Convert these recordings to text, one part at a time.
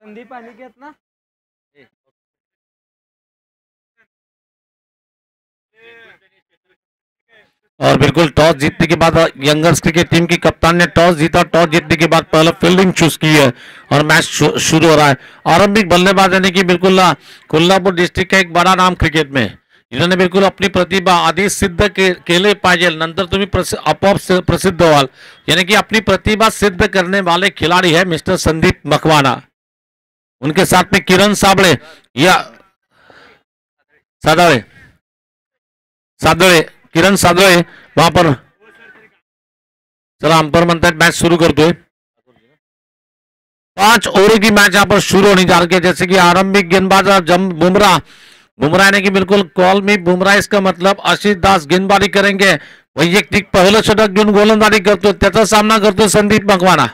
संदीप अनिकेत ना। और बिल्कुल टॉस जीतने के बाद यंगर्स क्रिकेट टीम की कप्तान ने टॉस जीता। टॉस जीतने के बाद पहले फील्डिंग चूज की है और मैच शुरू हो रहा है। आरंभिक बल्लेबाज यानी कि बिल्कुल कोल्हापुर डिस्ट्रिक्ट का एक बड़ा नाम क्रिकेट में, इन्होंने बिल्कुल अपनी प्रतिभा आधी सिद्ध केले पाहिजे नंतर तुम्ही आपोआप प्रसिद्ध व्हाल, यानी कि अपनी प्रतिभा सिद्ध करने वाले खिलाड़ी है मिस्टर संदीप मकवाना। उनके साथ में किरण साबळे या सादळे सादळे किरण सादळे वहां पर। चला अंपायर म्हणतात मैच शुरू करतोय। 5 ओवर की मैच यहाँ पर शुरू होने जा रही है। जैसे कि आरंभिक गेंदबाज बुमराह ने कि बिल्कुल कॉल में बुमराह, इसका मतलब आशीष दास गेंदबाजी करेंगे। वैयक्तिक पहिलं षटक घेऊन गोलंदाजी करतोय, त्याचा सामना करतोय संदीप मकवाना।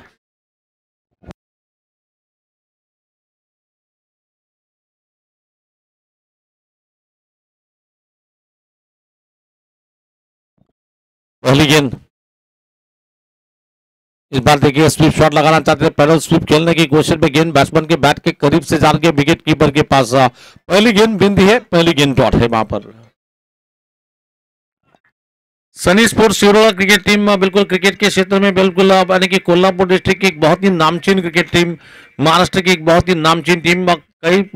पहली गेंद, इस बार देखिए स्वीप शॉट लगाना चाहते हैं, पैडल स्वीप खेलने की कोशिश में गेंद बैट्समैन के बैट के करीब से जा के विकेट कीपर के पास। पहली गेंद बिंदी है, पहली गेंद डॉट है वहां पर। सनी स्पोर्ट्स शिरोला क्रिकेट टीम बिल्कुल क्रिकेट के क्षेत्र में बिल्कुल यानी कि कोल्हापुर डिस्ट्रिक्ट की एक बहुत ही नामचीन क्रिकेट टीम, महाराष्ट्र की एक बहुत ही नामचीन टीम, कई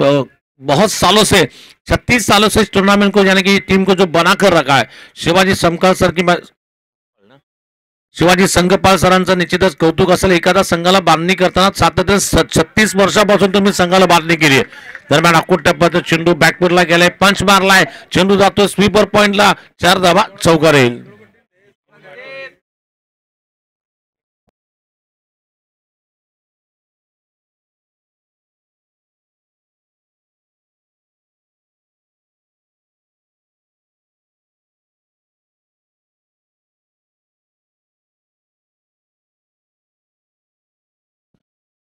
बहुत सालों से 36 सालों से इस टूर्नामेंट को यानी कि टीम को जो बनाकर रखा है। शिवाजी समकाल सर की शिवाजी संघपाल सरांचं निश्चितच कौतुक असेल। एखादा संघाला बांधणी करताना सातत्याने 36 वर्षापासून तुम्ही संघाला बांधणी केली आहे। दरम्यान अकुट टप्प्यात चेंडू बॅकफुटला गेलाय, पंच मारलाय, चेंडू जातो स्वीपर पॉइंटला, 4 धावा, चौकार येईल।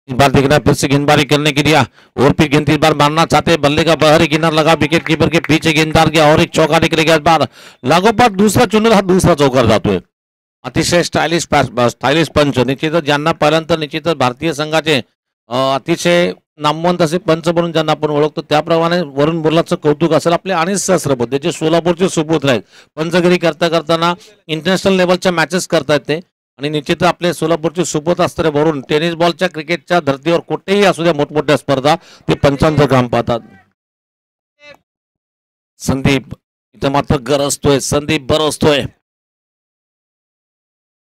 इस बार देखना फिर से गेंदबाजी करने के लिए और फिर गेंद इस बार मारना चाहते हैं, बल्ले का बाहरी किनार लगा, विकेट कीपर के पीछे गेंददार गया और एक चौका निकलेगा। इस बार लागोपाठ दूसरा चेंडू हा दूसरा चौकार जातोय। अतिशय स्टायलिश पंच, निश्चितच ज्यांना पहिल्यांदा निश्चितच भारतीय संघाचे अतिशय नामवंत असे पंच म्हणून ज्यांना आपण ओळखतो, त्याप्रमाणे वरुण बोर्लाचं कौतुक असेल आपले अनिल सहस्रबुद्धे जे सोलापूरचे सुपुत्र आहेत। पंचगिरी करताना इंटरनॅशनल लेवलच्या मॅचेस करतायत ते, आणि निश्चित आपले सोलापूरचे सुपुत्र असणारे वरुण टेनिस बॉलच्या क्रिकेटच्या धर्तीवर कुठेही असू द्या मोठमोठ्या स्पर्धा ते पंचांचं काम पाहतात। संदीप इथं मात्र गरजतोय, संदीप बरसतोय।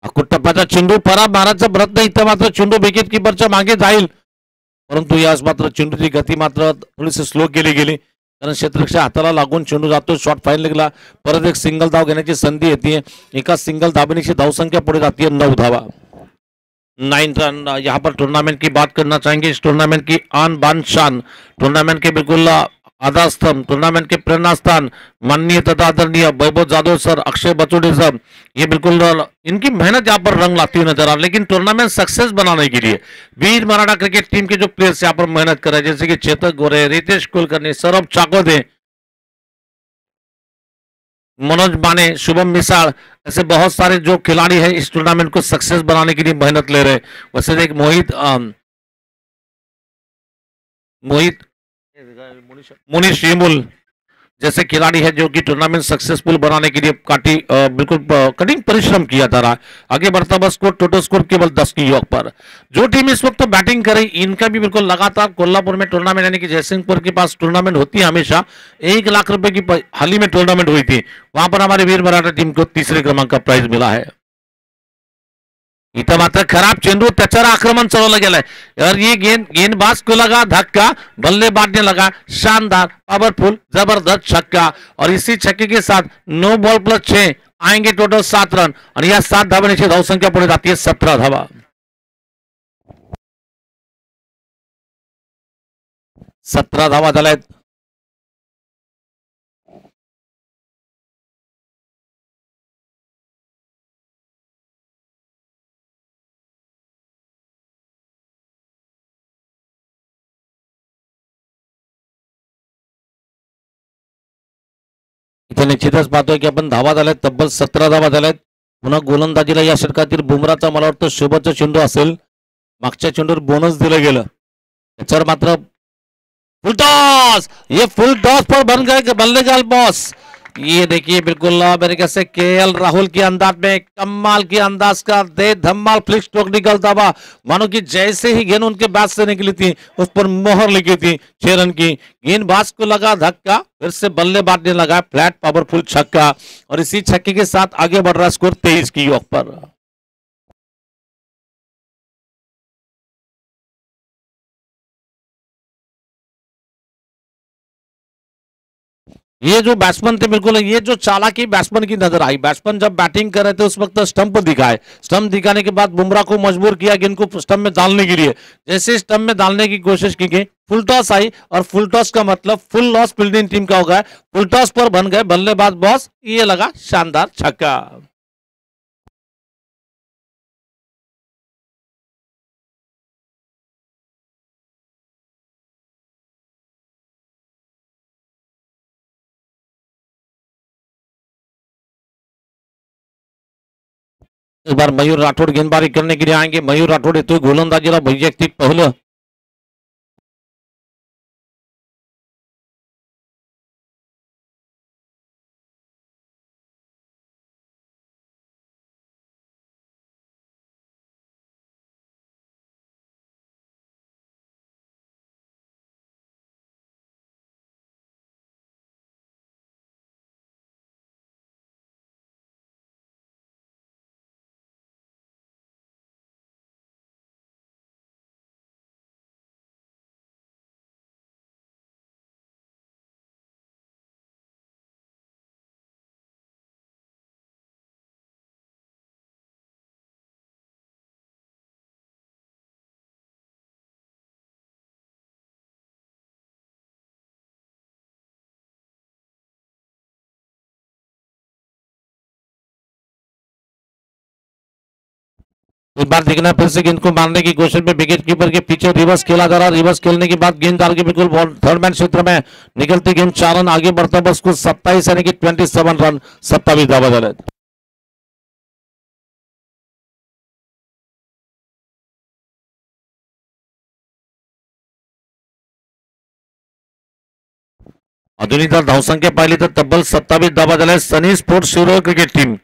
टप्प्याचा चेंडू परा मारायचा प्रयत्न, इथं मात्र चेंडू विकेट कीपरच्या मागे जाईल, परंतु यास मात्र चेंडूची गती मात्र थोडीशी स्लो केली गेली, कारण क्षेत्ररक्षक हाताला लागून चेंडू जातो शॉर्ट फायनल। परत एक सिंगल धाव घेण्याची संधी येते। एका सिंगल धाबेनिशी धावसंख्या पुढे जाती है 9 धावा, 9 रन। यहाँ पर टूर्नामेंट की बात करना चाहेंगे, इस टूर्नामेंट की आन बान शान, टूर्नामेंट के बिल्कुल आधार स्तंभ, टूर्नामेंट के प्रेरणा स्थान माननीय तथा आदरणीय वैभव जाधव सर, अक्षय बचोड़े सर, ये बिल्कुल इनकी मेहनत यहाँ पर रंग लाती हुई नजर आ रही। लेकिन टूर्नामेंट सक्सेस बनाने के लिए वीर मराठा क्रिकेट टीम के जो प्लेयर्स यहाँ पर मेहनत कर रहे हैं, जैसे कि चेतक गोरे, रितेश कुलकर्णी, सौरभ चाकोदे, मनोज माने, शुभम मिसाल, ऐसे बहुत सारे जो खिलाड़ी हैं इस टूर्नामेंट को सक्सेस बनाने के लिए मेहनत ले रहे। वैसे एक मुनीश शिमुल जैसे खिलाड़ी है जो कि टूर्नामेंट सक्सेसफुल बनाने के लिए बिल्कुल कठिन परिश्रम किया जा रहा है। आगे बढ़ता बस स्कोर, टोटल स्कोर केवल 10 की योग पर। जो टीम इस वक्त तो बैटिंग करे इनका भी बिल्कुल लगातार कोल्हापुर में टूर्नामेंट यानी कि जयसिंहपुर के पास टूर्नामेंट होती है हमेशा। 1 लाख रुपए की हाल ही में टूर्नामेंट हुई थी, वहां पर हमारे वीर मराठा टीम को 3रे क्रमांक का प्राइज मिला है। इथं मात्र खराब चेंडू, त्याच्यावर आक्रमण चढवलं गेलंय और ये गेंदबाज को लगा धक्का, बल्लेबाज ने लगा शानदार पावरफुल जबरदस्त छक्का, और इसी छक्के के साथ 9 बॉल प्लस 6 आएंगे टोटल 7 रन, और यह 7 धावांची धावसंख्या पुढे जाती है 17 धावा, 17 धावा झाल्यात। इथे निश्चितच पाहतोय की आपण धावा झाल्यात, तब्बल 17 धावा झाल्यात। पुन्हा गोलंदाजीला या षटकातील बुमराचा मला वाटतं शेवटचा चेंडू असेल, मागच्या चेंडूवर बोनस दिलं गेलं, त्याच्यावर मात्र फुल टॉस, ये फुल टॉस पर बन गए बल्लेबाज बॉस। ये देखिए बिल्कुल मेरे ख्याल से केएल राहुल के अंदाज में कमाल की अंदाज का दे धमाल फ्लिक स्ट्रोक निकलता हुआ, मानो कि जैसे ही गेंद उनके बैट से निकली थी उस पर मोहर लगी थी 6 रन की। गेंदबाज को लगा धक्का, फिर से बल्लेबाज ने लगाया फ्लैट पावरफुल छक्का और इसी छक्के के साथ आगे बढ़ रहा स्कोर 23 की ओर पर। ये जो बैट्समैन थे बिल्कुल, ये जो चालाकी बैट्समैन की नजर आई। बैट्समैन जब बैटिंग कर रहे थे उस वक्त स्टंप दिखाए, स्टंप दिखाने के बाद बुमराह को मजबूर किया कि इनको स्टंप में डालने के लिए। जैसे स्टंप में डालने की कोशिश की गई, फुल टॉस आई और फुल टॉस का मतलब फुल लॉस फील्डिंग टीम का होगा। फुल टॉस पर बन गए बल्लेबाज बॉस, ये लगा शानदार छक्का। इस बार मयूर राठौड़ गेंदबाजी करने के लिए आएंगे। मयूर राठौड़ येतोय गोलंदाजीला वैयक्तिक पहिलं। इस बार देखना फिर से गेंद को मारने की कोशिश में विकेट कीपर के पीछे रिवर्स खेला जा रहा। रिवर्स खेलने के बाद गेंद डाल के बिल्कुल बॉल थर्ड मैन क्षेत्र में निकलती गेंद 4 रन आगे बढ़ता बस को 27 यानी कि 27 रन 27 धावा झाले। अजूनही जर धावसंख्या पाहिली तर तब्बल 27 धावा झाले। Sunny sports Shirol cricket team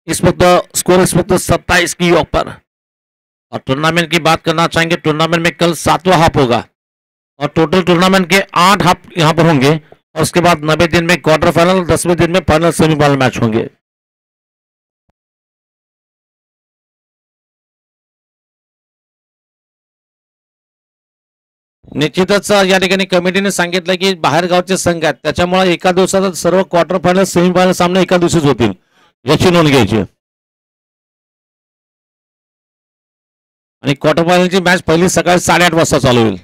इस वक्त स्कोर इस वक्त 27 की ओर पर। और टूर्नामेंट की बात करना चाहेंगे, टूर्नामेंट में कल 7वां हाफ होगा और टोटल टूर्नामेंट के 8 हाफ यहां पर होंगे और उसके बाद 90 दिन में क्वार्टर फाइनल, 10वें दिन में फाइनल सेमीफाइनल मैच होंगे। निश्चितच या ठिकाणी कमिटीने सांगितलं की बाहेरगावचे संघ आहेत, त्याच्यामुळे एका दिवसात सर्व क्वार्टर फायनल सेमीफायनल सामने एका दिवशीच होतील, याची नोंद घ्यायची। आणि क्वार्टर फायनलची मॅच पहिली सकाळी 8:30 वाजता चालू होईल।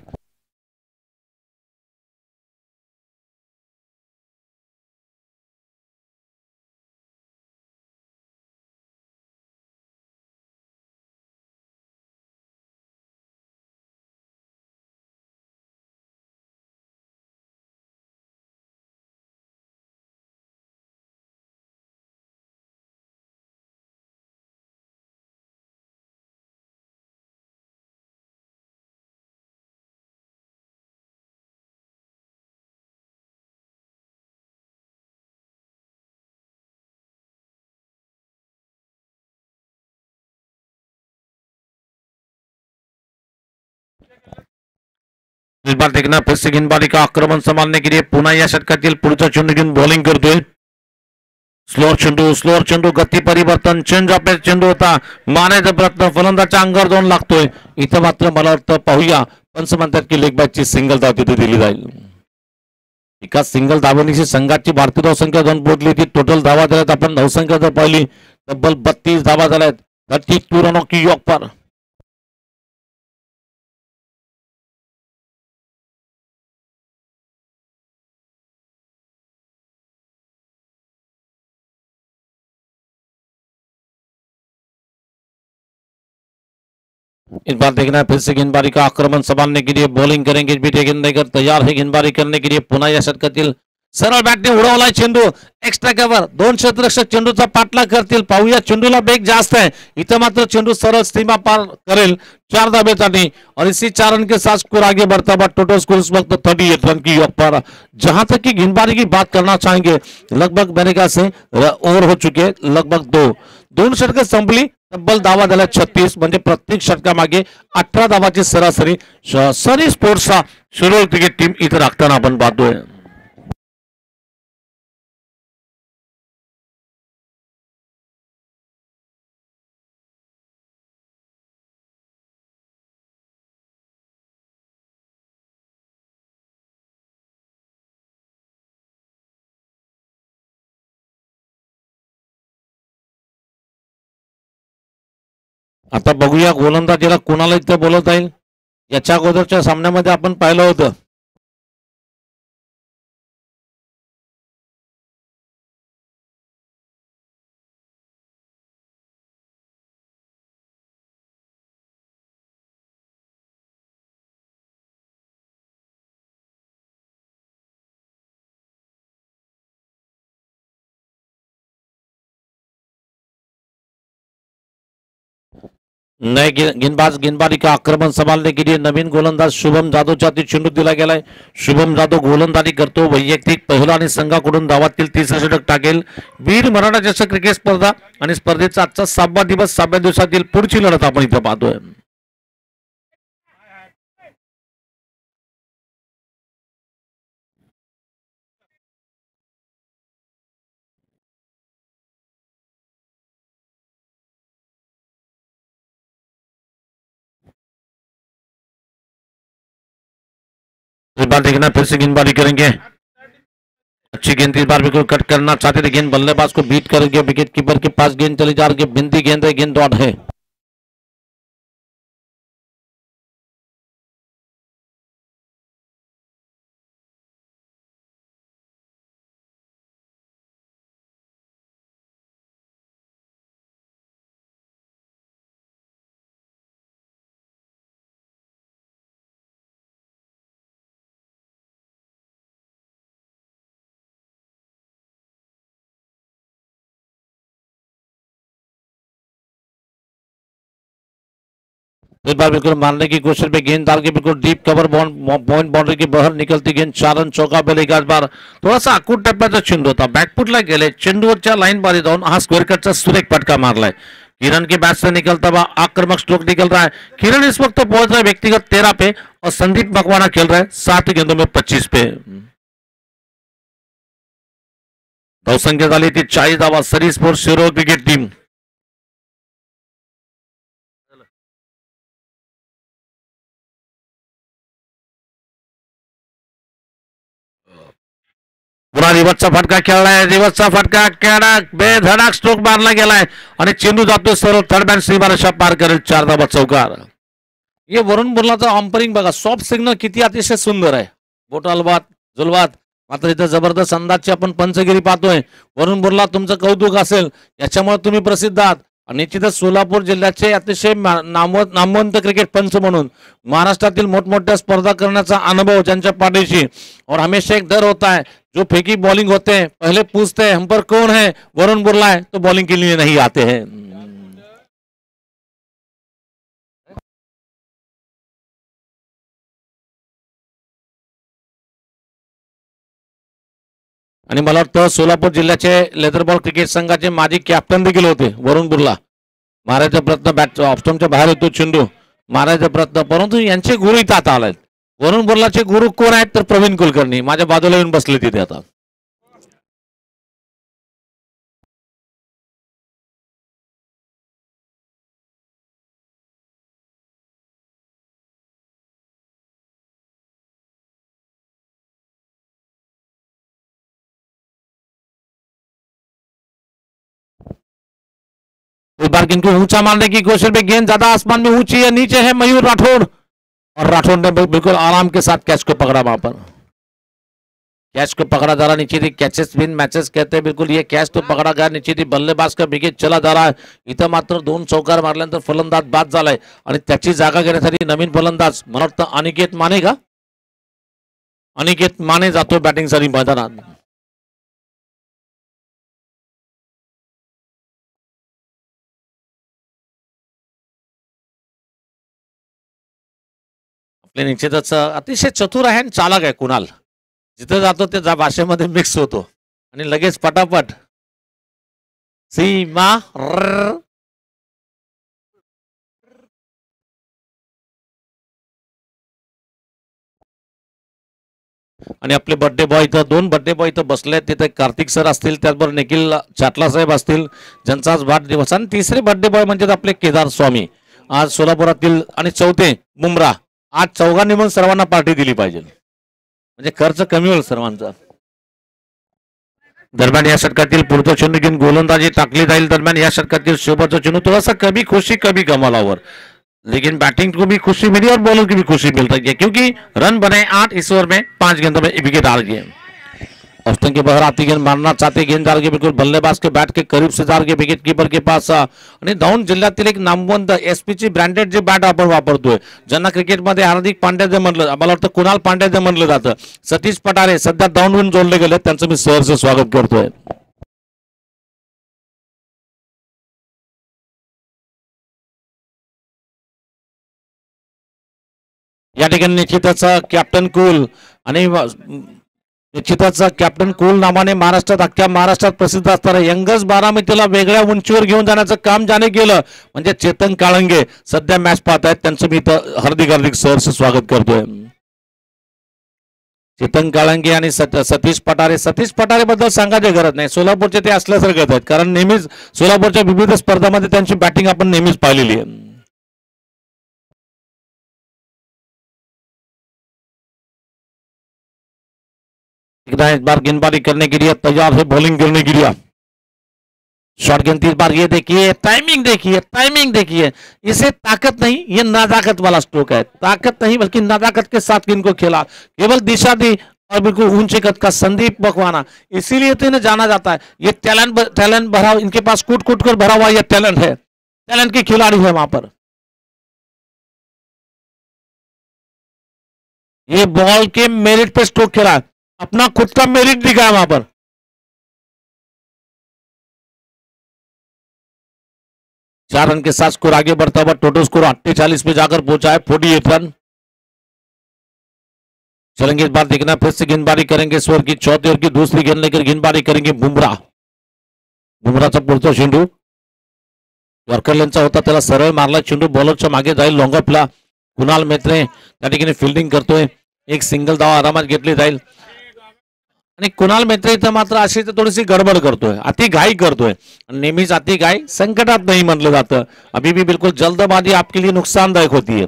इस बार देखना फिर से गेंदबाजी का आक्रमण संभालने के लिए पुन्हा या षटकातील पुढचा चेंडू घेऊन बॉलिंग करतोय। स्लोअर चेंडू गती परिवर्तन, चेंज ऑफ चेंडू होता, मारायचा प्रयत्न फलंदाच्या अंगावर जाऊन लागतोय। इथं मात्र मला वाटतं पाहूया, पंच म्हणतात की लेग बॅटची सिंगल धाव तिथे दिली जाईल। एका सिंगल धावेनिशी संघाची भारतीय धावसंख्या 2 पोहोचली ती। टोटल धावा झाल्यात आपण धावसंख्या जर पाहिली तब्बल 32 धावा झाल्यात 32 रनों की योग पर। इस बार देखना है फिर से गेंदबाजी का आक्रमण संभालने के लिए बॉलिंग करेंगे। बीटे गेंदबाजी तैयार है गेंदबाजी करने के लिए। पुन्हा या षटकातील सरळ बॅटने उडवलाय चेंडू, एक्स्ट्रा कव्हर, दोन क्षेत्ररक्षक चेंडूचा पाठलाग करतील. पाहूया, चेंडूला बेग जास्त है, इथं मात्र चेंडू सरळ सीमा पार करेल 4 धाबेसाठी. और इसी 4 रन के साथ स्कोर आगे बढ़ता हुआ टोटल स्कोर इस वक्त 38 रन की योग पर. जहां तक की गेंदबाजी की बात करना चाहेंगे, लगभग मेरे ख्याल से ओव्हर हो चुके, लगभग दोन षटकं संपली. तब्बल धावा झाल्या 36, म्हणजे प्रत्येक षटकामागे 18 धावाची सरासरी सनी स्पोर्ट्सचा शिरोळ क्रिकेट टीम इथं राखताना आपण पाहतोय. आता बघूया गोलंदाजीला कोणाला इथं बोलवता येईल. याच्या अगोदरच्या सामन्यामध्ये आपण पाहिलं होतं नए गेंदबाजी का आक्रमण संभालने के लिए नवीन गोलंदाज शुभम जाधवच्या हाती चेंडू दिला गेलाय. शुभम जाधव गोलंदाजी करतो. वैयक्तिक पहिला आणि संघाकडून धावातील 30 षटक टाकेल. वीर मराठा चषक क्रिकेट स्पर्धा आणि स्पर्धेचा आजचा 6वा दिवस, 6व्या दिवसातील पुढची लढत आपण इथं पाहतोय. इस बार देखना, फिर से गेंदबाजी करेंगे. अच्छी गेंद, इस बार बिल्कुल कट करना चाहते थे, गेंद बल्लेबाज को बीट करेंगे. विकेट कीपर के पास गेंद चली जा रही है, बिंदी गेंद है, गेंद डॉट है. इस बार बिल्कुल मारने की कोशिश में गेंद डाल के बिल्कुल डीप कवर पॉइंट बाउंड्री के बाहर निकलती गेंद. 4 रन चौका बेलेगा. इस बार थोडासा आकूट टप्प्याचा चेंडू होता, बॅकफुटला गेले, चेंडूवरच्या लाईन बारी जाऊन हा स्क्वेअर कटचा सुरेख फटका मारलाय. किरण के बैट से निकलता हुआ आक्रामक स्ट्रोक निकल रहा है. किरण इस वक्त पहुंच रहा है व्यक्तिगत 13 पे और संदीप मकवाना खेल रहा है 7 गेंदों में 25 पे. धावसंख्या झाली ती 40 धावा. सरी स्पोर्ट्स शिरोळ क्रिकेट टीम. पुन्हा रिवर्सचा फटका खेळलाय. रिवर्सचा फटका कडक बेधडक स्ट्रोक मारला गेलाय आणि चेंडू जातो सरळ थर्ड मॅन सीमारेषा पार करेल. 4 धावा चौकार. हे वरुण बुर्लाचा अंपरिंग बघा, सॉफ्ट सिग्नल किती अतिशय सुंदर आहे. बोट हलवात जुलवात, मात्र इथं जबरदस्त अंदाजची आपण पंचगिरी पाहतोय. वरुण बुर्ला, तुमचं कौतुक असेल, याच्यामुळे तुम्ही प्रसिद्ध आहात. निश्चितच सोलापूर जिल्ह्याचे अतिशय नामवंत क्रिकेट पंच म्हणून महाराष्ट्रातील मोठमोठ्या स्पर्धा करण्याचा अनुभव ज्यांच्या पाठीशी. और हमेशा एक डर होता है, जो फेंकी बॉलिंग होते हैं पहले पूछते हैं हम पर कौन है, वरुण बुर्ला है तो बॉलिंग के लिए नहीं आते हैं. आणि मला वाटतं सोलापूर जिल्ह्याचे लेदरबॉल क्रिकेट संघाचे माजी कॅप्टन देखील होते वरुण बुर्ला. मारायचा प्रयत्न, बॅट ऑफस्टंपच्या बाहेर येतो चेंडू, मारायचा प्रयत्न, परंतु यांचे गुरु इथं आता आलायत. वरुण बुर्लाचे गुरु कोण आहेत तर प्रवीण कुलकर्णी माझ्या बाजूला येऊन बसले तिथे आता. इस बार गेंद को ऊंचा मारने की कोशिश में गेंद ज्यादा आसमान में ऊंची है, नीचे है मयूर राठौड़ और राठौड़ ने बिल्कुल आराम के साथ कैच को पकड़ा. वहां पर कैच को पकड़ा जा रहा नीचे थी. कैचेस विन मॅचेस कहते हैं. बिल्कुल ये कैच तो पकड़ा गया नीचे थी. बल्लेबाज का विकेट चला जा रहा है. इथं मात्र 2 चौकार मारल्यानंतर फलंदाज बाद झालाय आणि त्याची जागा घेण्यासाठी नवीन फलंदाज मला वाटतं अनिकेत माने का, अनिकेत माने जातो बॅटिंगसाठी मैदानात. आपले निश्चितच अतिशय चतुर आहे आणि चालक आहे कुणाल. जिथं जातो त्या भाषेमध्ये मिक्स होतो आणि लगेच पटापट सीमा आणि आपले बर्थडे बॉय इथं 2 बर्थडे बॉय इथं बसले आहेत. तिथे कार्तिक सर असतील, त्याचबरोबर निखिल चाटला साहेब असतील ज्यांचा आज वाढदिवस. आणि तिसरे बर्थडे बॉय म्हणजे आपले केदार स्वामी आज सोलापुरातील. आणि चौथे बुमरा. आज चौघांनी म्हणून सर्वांना पार्टी दिली पाहिजे म्हणजे खर्च कमी होईल सर्वांचा. दरम्यान या षटकातील पुढचा चेंडू घेऊन गोलंदाजी टाकली जाईल. दरम्यान या षटकातील शोभाचा चेंडू थोडासा कभी खुशी कभी गमालावर, लेकिन बैटिंग को भी खुशी मिली और बॉलर की भी खुशी मिल रही है क्योंकि रन बने 8 इस ओवर में 5 गेंदों में विकेट हार गए. ऑस्टन के बाहर आती गेंद मारना चाहते गेंददार के बिल्कुल बल्लेबाज के बैट के करीब से जार के विकेट कीपर के पास. आणि दौंड जिल्ह्यातील एक नामवंत एसपीची ब्रँडेड जे बॅट आपण वापरतोय, ज्यांना क्रिकेटमध्ये हार्दिक पांड्या जे म्हणलं, मला वाटतं कुणाल पांड्या जे म्हणलं जातं, सतीश पटारे सध्या दौंडहून जोडले गेले, त्यांचं मी सहर्ष स्वागत करतोय. या ठिकाणी निश्चितच कॅप्टन कूल आणि निश्चितच कॅप्टन कूल नावाने महाराष्ट्रात अख्ख्या महाराष्ट्रात प्रसिद्ध असणाऱ्या यंगर्स बारामतीला वेगळ्या उंचीवर घेऊन जाण्याचं काम ज्याने केलं म्हणजे चेतन काळंगे सध्या मॅच पाहत आहेत. त्यांचं मी इथं हार्दिक सहर्ष स्वागत करतोय. चेतन काळंगे आणि सतीश पटारे बद्दल सांगायची गरज नाही. सोलापूरचे ते असल्यासारखेच आहेत, कारण नेहमीच सोलापूरच्या विविध स्पर्धांमध्ये त्यांची बॅटिंग आपण नेहमीच पाहिलेली आहे. इस बार गेंदबाजी करने के लिए तैयार है, बॉलिंग करने के लिए शॉर्ट गेंद. इस बार ये देखिए टाइमिंग देखिए. इसे ताकत नहीं, ये नजाकत वाला स्ट्रोक है. ताकत नहीं बल्कि नजाकत के साथ इनको खेला, केवल दिशा दी और बिल्कुल ऊंचे कद का संदीप मकवाना, इसीलिए तो इन्हें जाना जाता है. ये टैलेंट भरा, इनके पास कूट कर भरा हुआ ये टैलेंट है, टैलेंट के खिलाड़ी है वहां पर. ये बॉल के मेरिट पे स्ट्रोक खेला, अपना खुद का मेरिट दिखा वहां पर. 4 रन के साथ स्कोर आगे बढ़ता हुआ टोटल स्कोर 48 पे जाकर पहुंचा है. 48 रन. चलेंगे इस बार देखना, फिर से गेंदबाजी करेंगे इस ओवर की चौथे ओवर की दूसरी गेंद लेकर गेंदबाजी करेंगे बुमराचा पुढचा चेंडू यॉर्करलॅनचा होता, त्याला सरळ मारला चेंडू, बॉलरच्या मागे जाईल लॉंगअपला. कुणाल मेत्रे त्या ठिकाणी फिल्डिंग करतोय, एक सिंगल धाव आरामात घेतली जाईल. आणि कुणाल मेत्रे इथं मात्र अशी थोडीशी गडबड करतोय, अति घाई करतोय. नेहमीच अति घाई संकटात नाही म्हणलं जातं. अभी भी बिल्कुल जल्दबाजी आपके लिए नुकसानदायक होती है.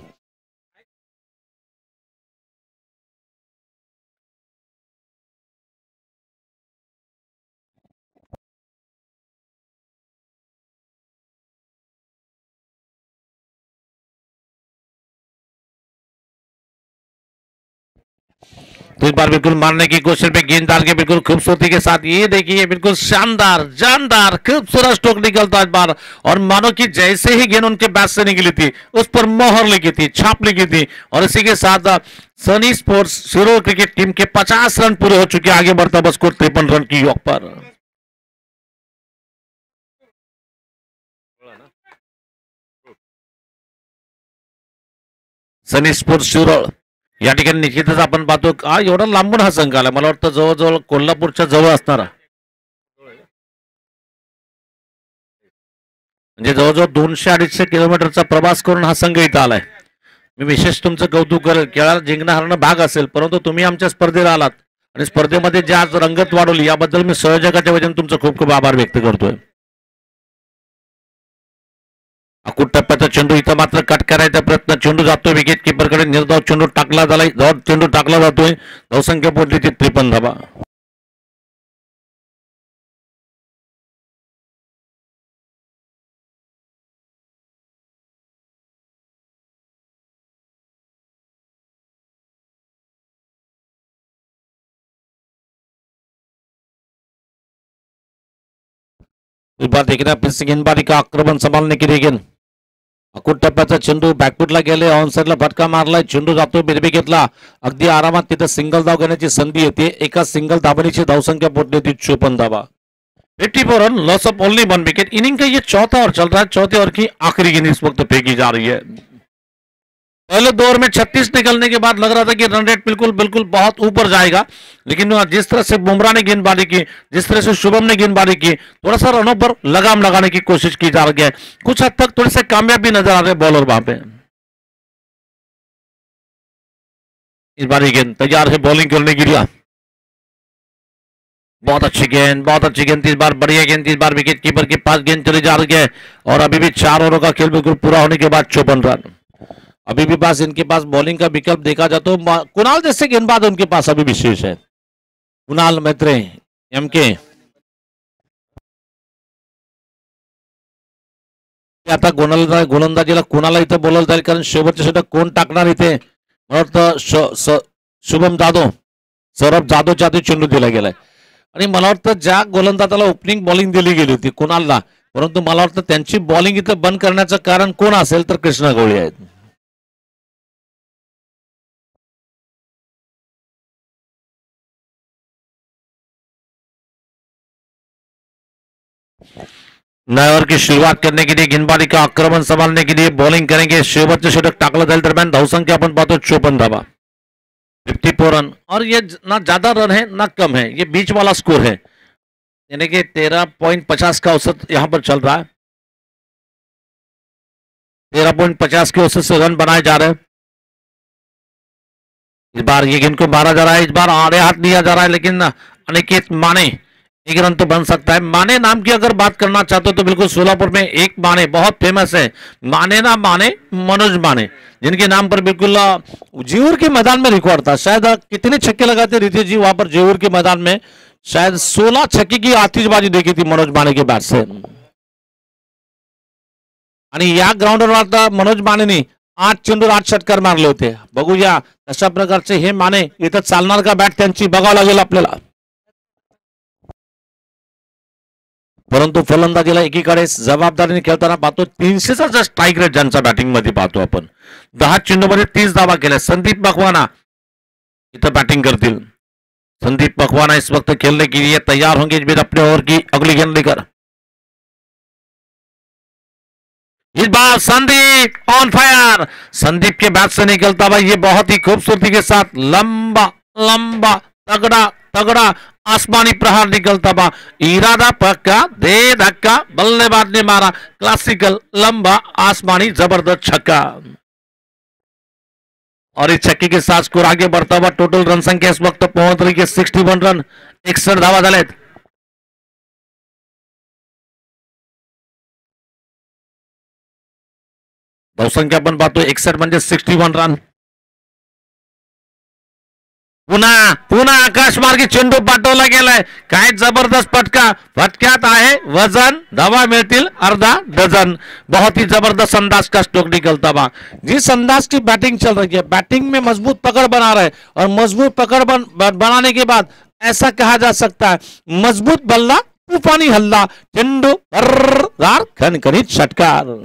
तो इस बार बिल्कुल मारने की कोशिश पे गेंद डाल के बिल्कुल खूबसूरती के साथ ये देखिए बिल्कुल शानदार जानदार खूबसूरत स्ट्रोक निकलता इस बार. और मानो कि जैसे ही गेंद उनके बैट से निकली थी उस पर मोहर लगी थी, छाप लगी थी. और इसी के साथ सनी स्पोर्ट्स शिरोर क्रिकेट टीम के 50 रन पूरे हो चुके, आगे बढ़ता बस स्कोर 53 रन की योग पर. सनी स्पोर्ट्स शिरोळ या ठिकाणी निश्चितच आपण पाहतो एवढा लांबून हा संघ आला, मला वाटतं जवळजवळ कोल्हापूरच्या जवळ असणारा, म्हणजे जवळजवळ 200-250 किलोमीटरचा प्रवास करून हा संघ इथं आलाय. मी विशेष तुमचं कौतुक करेल. खेळाला जिंकणं हरणं भाग असेल, परंतु तुम्ही आमच्या स्पर्धेला आलात आणि स्पर्धेमध्ये जी आज रंगत वाढवली याबद्दल मी संयोजकाच्या वतीने तुमचं खूप खूप आभार व्यक्त करतोय. अकूट टप्प्याचा चेंडू इथं मात्र कट करायचा प्रयत्न, चेंडू जातोय विकेट कीपरकडे, निर्धाव चेंडू टाकला झालाय, चेंडू टाकला जातोय, धावसंख्या पोहोचली ती 53 धावा. इस बार देखना फिर से गेंदबाजी का आक्रमण संभालने की गेंद, अकूट टप्प्याचा चेंडू बॅकफुटला गेले, ऑन साईडला फटका मारलाय, चेंडू जातो बिरबिकेटला, अगदी आरामात तिथं सिंगल धाव घेण्याची संधी येते. एका सिंगल धावणीची धावसंख्या पोहोचली ती 54 धावा. 84 run, loss of only 1 wicket. Inning का ये चौथा ओवर चल रहा है, चौथे ओवर की आखिरी गेंद इस वक्त फेंकी जा रही है. पहले दो ओवर में 36 निकलने के बाद लग रहा था कि रन रेट बिल्कुल बिल्कुल बहुत ऊपर जाएगा, लेकिन जिस तरह से बुमराह ने गेंदबाजी की, जिस तरह से शुभम ने गेंदबाजी की, थोड़ा सा रनों पर लगाम लगाने की कोशिश की जा रही है। कुछ हद तक थोड़े से कामयाब भी नजर आ रहे बॉलर वहां पे। इस बार ये गेंद तैयार है बॉलिंग करने के लिए। बहुत अच्छी गेंद, बहुत अच्छी गेंद, इस बार बढ़िया गेंद, इस बार विकेट कीपर के पास गेंद चली जा रही है और अभी भी 4 ओवरों का खेल बिल्कुल पूरा होने के बाद 54 रन। अभी भी पास इनके पास बॉलिंग का विकल्प देखा जाए तो कुणाल जैसे गेंदबाज उनके पास अभी विशेष है। कुणाल मैत्रे एमके आता गोलंदाजीला कुणाला इथं बोलवलं जाईल, कारण शेवटच्या षटक कोण टाकणार इथे? मला वाटतं शुभम जाधव, सौरभ जाधवच्या हाती चेंडू दिला गेलाय आणि मला वाटतं ज्या गोलंदाजाला ओपनिंग बॉलिंग दिली गेली होती कुणालला, परंतु मला वाटतं त्यांची बॉलिंग इथं बंद करण्याचं कारण कोण असेल तर कृष्णा गवळी आहेत. नए ओवर की शुरुआत करने के लिए गेंदबाजी का आक्रमण संभालने के लिए बॉलिंग करेंगे. शेवटचे षटक टाकलं जाईल. दरम्यान धावसंख्या आपण पाहतो 54 धावा, 54 रन, और ये ना ज्यादा रन है ना कम है, ये बीच वाला स्कोर है, यानी कि 13.50 का औसत यहां पर चल रहा है. 13.50 के औसत से रन बनाए जा रहे हैं. इस बार ये गेंद को मारा जा रहा है, इस बार आड़े हाथ दिया जा रहा है, लेकिन अनिकेत माने एक रन तो बन सकता है. माने नाम की अगर बात करना चाहते हो तो बिल्कुल सोलापुर में एक माने बहुत फेमस है, माने ना माने, मनोज माने, जिनके नाम पर बिल्कुल जेऊर के मैदान में रिकॉर्ड था. शायद कितने छक्के लगाते रितेश जी वहां पर जेऊर के मैदान में? शायद 16 छक्के की आतिशबाजी देखी थी मनोज माने के बैट से. आणि या ग्राउंडवर आता मनोज मानेनी 8 चेंडूवर 8 षटकार मारले होते. बघूया कशा प्रकारचे हे माने इथं चालणार का बॅट त्यांची, बघावं लागेल आपल्याला. परंतु फलंदाजीला एकीकडे जबाबदारीने खेळताना पाहतो 300चा स्ट्राईक रेट ज्यांचा बॅटिंग मध्ये पाहतो आपण. 10 चेंडूमध्ये 30 धावा केल्या. संदीप मकवाना इथं बैटिंग करतील. संदीप मकवाना इस वक्त खेलने के लिए तैयार होंगे. इस बार अपने ओवर की अगली गेंद लेकर इस बार संदीप ऑन फायर. संदीप के बैट से निकलता हुआ ये बहुत ही खूबसूरती के साथ लंबा लंबा तगड़ा तगड़ा आसमानी प्रहार निकलता हुआ, इरादा पक्का, दे धक्का, बल्लेबाज ने मारा क्लासिकल लंबा आसमानी जबरदस्त छक्का. और इस छक्के के साथ स्कोर आगे बढ़ता हुआ. टोटल रन संख्या इस वक्त पहुंच रही है 61 रन, 61 धावा झालेत. धावसंख्या आपण पाहतो 61 म्हणजे 61 रन. पुन्हा पुन्हा आकाशमार्गी चेंडू पाठवला गेलाय. काय जबरदस्त फटका, फटक्यात आहे वजन, धावा मिळतील अर्धा डझन. बहुत ही जबरदस्त अंदाज का स्ट्रोक निकलता हुआ. जिस अंदाज की बैटिंग चल रही है, बैटिंग में मजबूत पकड़ बना रहे, और मजबूत पकड़ बनाने के बाद ऐसा कहा जा सकता है मजबूत बल्ला तूफानी हल्ला. चेंडू खणखणीत षटकार.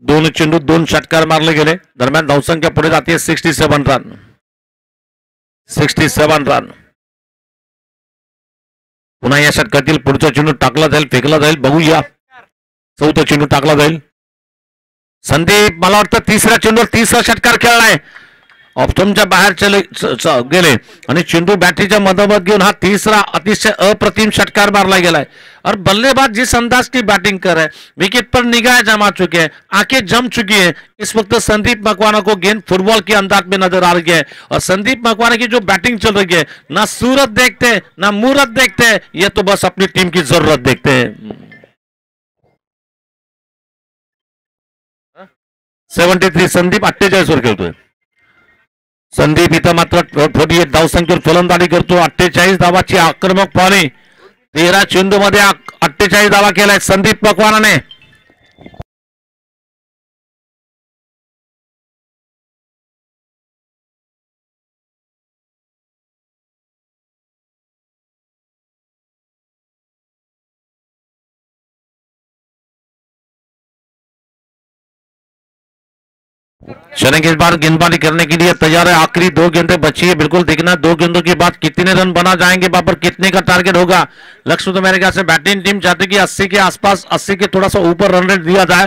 दोन चेंडू 2 षटकार मारले गेले. दरम्यान धावसंख्या पुढे जाते 67 रन, 67 रन. पुन्हा या षटकातील पुढचा चेंडू टाकला जाईल, फेकला जाईल. बघूया चौथा चेंडू टाकला जाईल. संदीप मला वाटतं तिसऱ्या चेंडूवर 30रा षटकार खेळलाय. ऑप्शनच्या बाहेर चले गेले आणि चेंडू बॅटरीच्या मधोमध घेऊन हा तीसरा अतिशय अप्रतिम षटकार मारला गेलाय. और बल्लेबाज जिस अंदाज की बैटिंग कर रहे हैं, विकेट पर निगाह जमा चुके हैं, आंखें जम चुकी है. इस वक्त संदीप मकवाना को गेंद फुटबॉल के अंदाज में नजर आ रही है. और संदीप मकवाना की जो बैटिंग चल रही है, ना सूरत देखते हैं ना मूरत देखते हैं, ये तो बस अपनी टीम की जरूरत देखते हैं. 73 संदीप 48 वर खेळतोय. संदीप इथं मात्र 48 धावसंख्येवर फलंदाजी करतो. 48 धावाची आक्रमक पाणी. 13 चेंडू मध्ये 48 धावा केलाय संदीप मकवानाने. शरंग इस बार गेंदबाजी करने के लिए तैयार है. आखिरी 2 गेंदें बची है, बिल्कुल देखना 2 गेंदों के बाद कितने रन बना जाएंगे, वहां पर कितने का टारगेट होगा. लक्ष्य तो मेरे ख्याल से बैटिंग टीम चाहती कि 80 के आसपास, 80 के थोड़ा सा ऊपर रन रेट दिया जाए.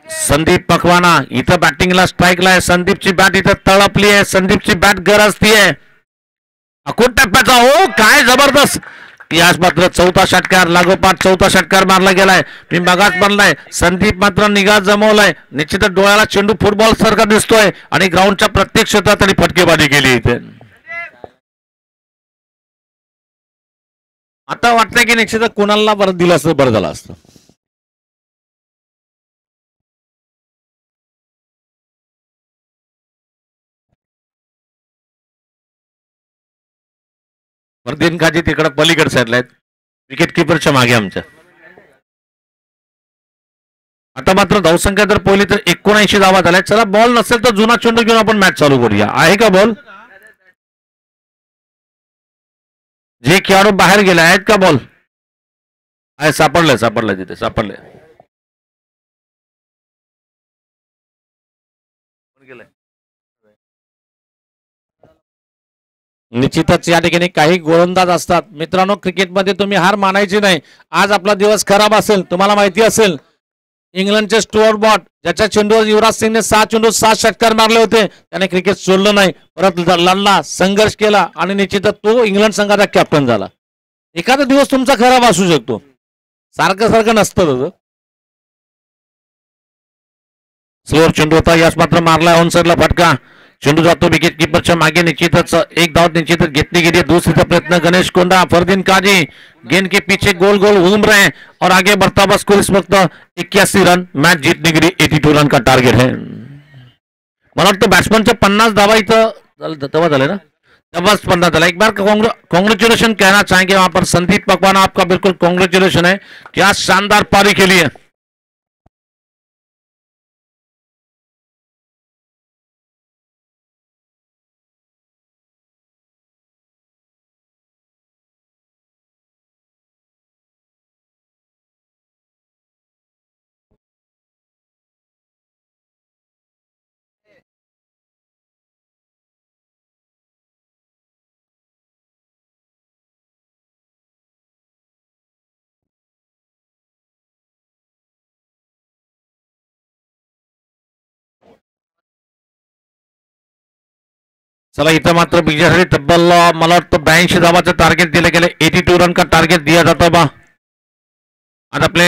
संदीप पखवाना इथं बॅटिंगला स्ट्राईकला आहे. संदीपची बॅट इथं तळपली आहे. संदीपची बॅट गरजतीये. अकोट टप्प्याचा हो काय जबरदस्त. यास मात्र चौथा षटकार लागोपाठ चौथा षटकार मारला गेलाय. मी मगाच बनलाय. संदीप मात्र निगाह जमवलाय. निश्चितच डोळ्याला चेंडू फुटबॉल सारखा दिसतोय आणि ग्राउंडच्या प्रत्येक क्षेत्रात त्यांनी फटकेबाजी केली इथे. आता वाटतंय की निश्चितच कोणाला परत दिलं असतं बरं झालं असतं. फरदीन काजी तिकडे पलीकडे साईडला आहेत. विकेट किपरच्या मागे आमच्या. आता मात्र धावसंख्या जर पहिली तर 79 धावा झाल्या. चला बॉल नसेल तर जुना चेंडू घेऊन आपण मॅच चालू करूया. आहे का बॉल? जे खेळाडू बाहेर गेले आहेत का बॉल? आहे सापडलंय तिथे सापडलंय. निश्चितच या ठिकाणी काही गोलंदाज असतात मित्रांनो. क्रिकेटमध्ये तुम्ही हार मानायची नाही. आज आपला दिवस खराब असेल तुम्हाला माहिती असेल. इंग्लंडचे स्टुअर्ट ब्रॉड ज्याच्या चेंडूवर युवराज सिंगने 6 चेंडू 7 षटकार मारले होते त्याने क्रिकेट सोडलं नाही. परत लढला संघर्ष केला आणि निश्चितच तो इंग्लंड संघाचा कॅप्टन झाला. एखादा दिवस तुमचा खराब असू शकतो. सारखं सारखं नसतं तसं. स्लोअर चेंडू होता. यास मात्र मारला ऑन साइडला फटका. चेंडू जातो विकेट किपरच्या मागे. निश्चितच एक धाव निश्चितच घेतली गेली. दूसरा प्रयत्न गणेश कोंडा फरदीन काजी गेंद के पीछे गोल गोल घूम रहे हैं और आगे बढ़ता हुआ स्कोर इस वक्त 81 रन. मैच जीतने के लिए 82 रन का टार्गेट है. मला वाटतं बॅट्समनच्या 50 धावा इथं तेव्हा झाले ना. तेव्हाच 50 झाला. एक बार कॉन्ग्रेचुलेशन कहना चाहेंगे वहां पर संदीप पकवाना आपका बिल्कुल कॉन्ग्रेचुलेशन है. क्या शानदार पारी खेली है. चला इथं मात्र विजयासाठी तब्बल मला वाटतं 82 धावाचं टार्गेट दिलं गेलं. 82 रन का टार्गेट दिया जाता बा. आज आपले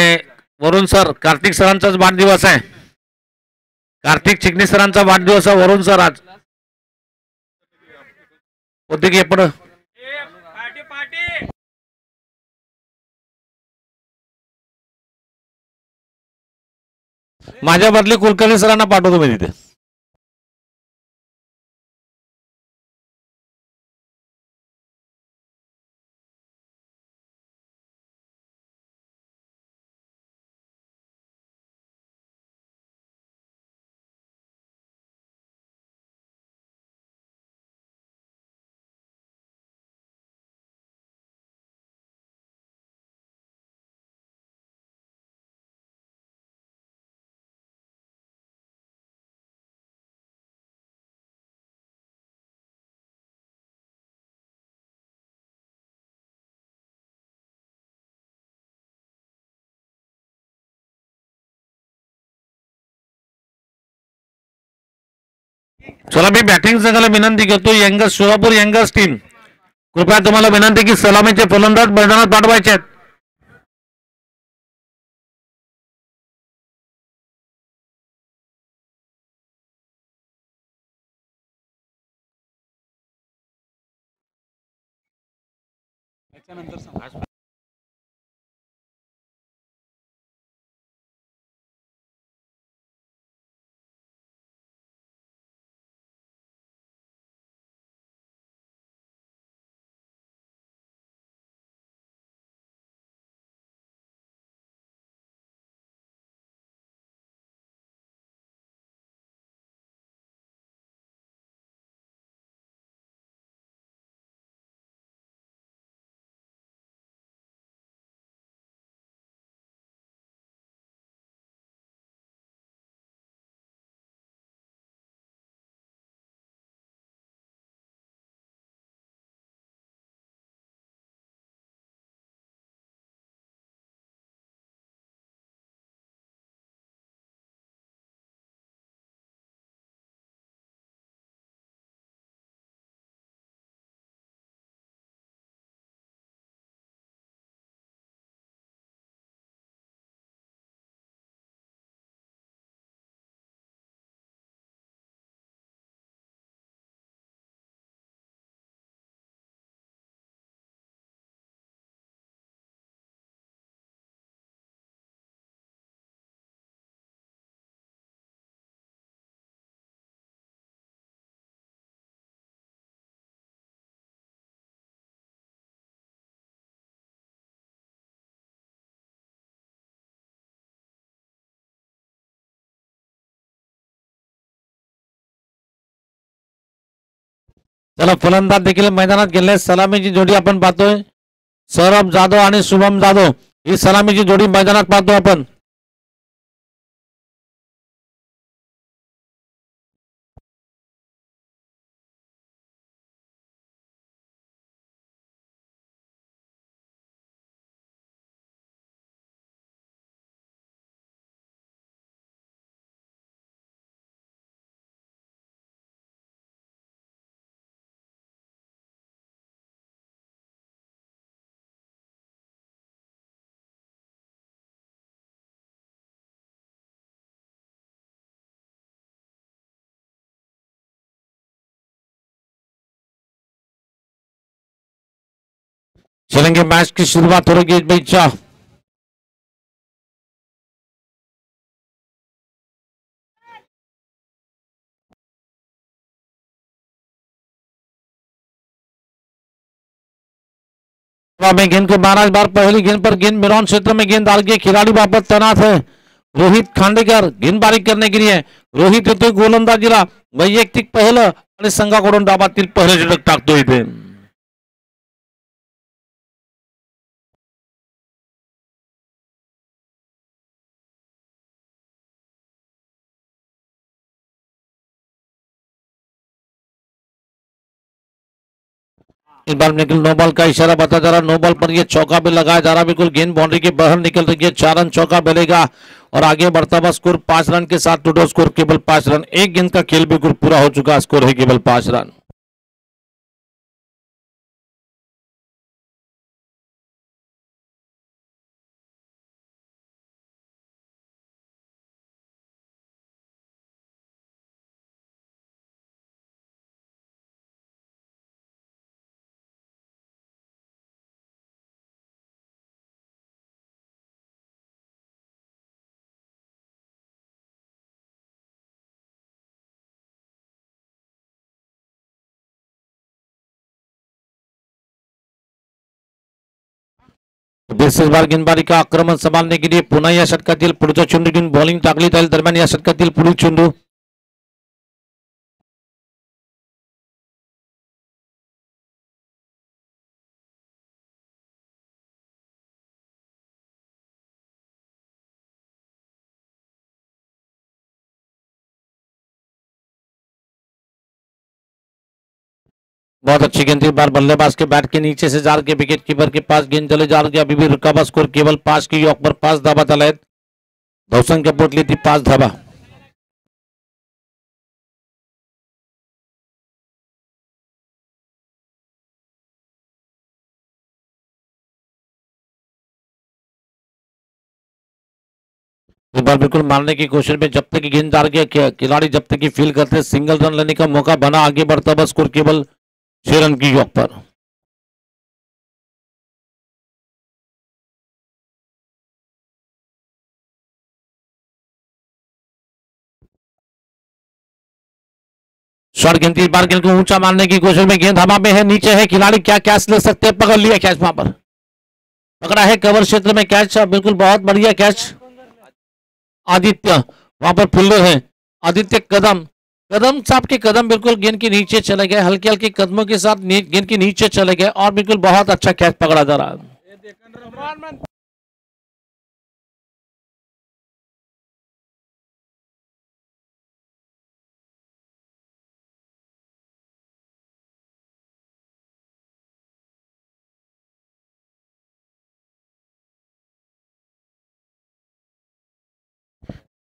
वरुण सर कार्तिक सरांचाच वाढदिवस आहे. कार्तिक चिकनी सरांचा वाढदिवस आहे. वरुण सर आज होते की पण माझ्या बदली कुलकर्णी सरांना पाठवतो मी तिथे. चला मी बॅटिंग संघाला विनंती करतो. यंगर्स सोलापूर यंगर्स टीम कृपया तुम्हाला विनंती की सलामीचे फलंदाज मैदानात पाठवायचे आहेत. चला फलंदाज देखील मैदानात गेले. सलामीची जोडी आपण पाहतोय. सौरभ जाधव आणि शुभम जाधव ही सलामीची जोडी मैदानात पाहतो आपण. चलेंगे मैच की शुरुआत हो रही है भाई. में गेंद को 12 बार पहली गेंद पर गेंद मिरौन क्षेत्र में गेंद डाल के खिलाड़ी वापस तैनात है. रोहित खांडेकर गेंदबाजी करने के लिए. रोहित येतोय गोलंदाजीला. वैयक्तिक पहिलं आणि संघाकडून डाबातील पहिलं षटक टाकतो इथे. इस बार निकल नो बॉल का इशारा बता जा रहा. नो बॉल पर ये चौका भी लगाया जा रहा. बिल्कुल गेंद बाउंड्री के बाहर निकल रही है. 4 रन चौका मिलेगा और आगे बढ़ता हुआ स्कोर 5 रन के साथ. टोटल स्कोर केवल 5 रन. एक गेंद का खेल बिल्कुल पूरा हो चुका. स्कोर है केवल 5 रन. इस बार गेंदबाजी का आक्रमण संभालने के लिए पुन्हा या षटकातील पुढचा चेंडू घेऊन बॉलिंग टाकली जाईल. दरम्यान या षटकातील पुढील चेंडू बहुत अच्छी गेंद. इस बार बल्लेबाज के बैट के नीचे से जार के विकेट कीपर के पास गेंद चले जा रही है. अभी भी रुका हुआ स्कोर केवल 5 की योग पर 5 धाबा झाला आहेत. धावसंख्या पोहोचली ती 5 धाबा. इस बार बिल्कुल मारने की कोशिश में जब तक गेंद जा रही है खिलाड़ी जब तक फील करते सिंगल रन लेने का मौका बना. आगे बढ़ता हुआ स्कोर केवल 6 रन की योग पर. शॉर्ट गेंद. इस बार गेंद को ऊंचा मारने की कोशिश में गेंद हवा में है. नीचे है. खिलाड़ी क्या कैच ले सकते हैं. पकड़ लिया कैच. वहां पर पकड़ा है कवर क्षेत्र में कैच. बिल्कुल बहुत बढ़िया कैच. आदित्य वहां पर फुल्लर है. आदित्य कदम कदम साहब के कदम बिल्कुल गेंद के नीचे चले गए. हल्के हल्के कदमों के साथ गेंद के नीचे चले गए और बिल्कुल बहुत अच्छा कैच पकड़ा जा रहा है.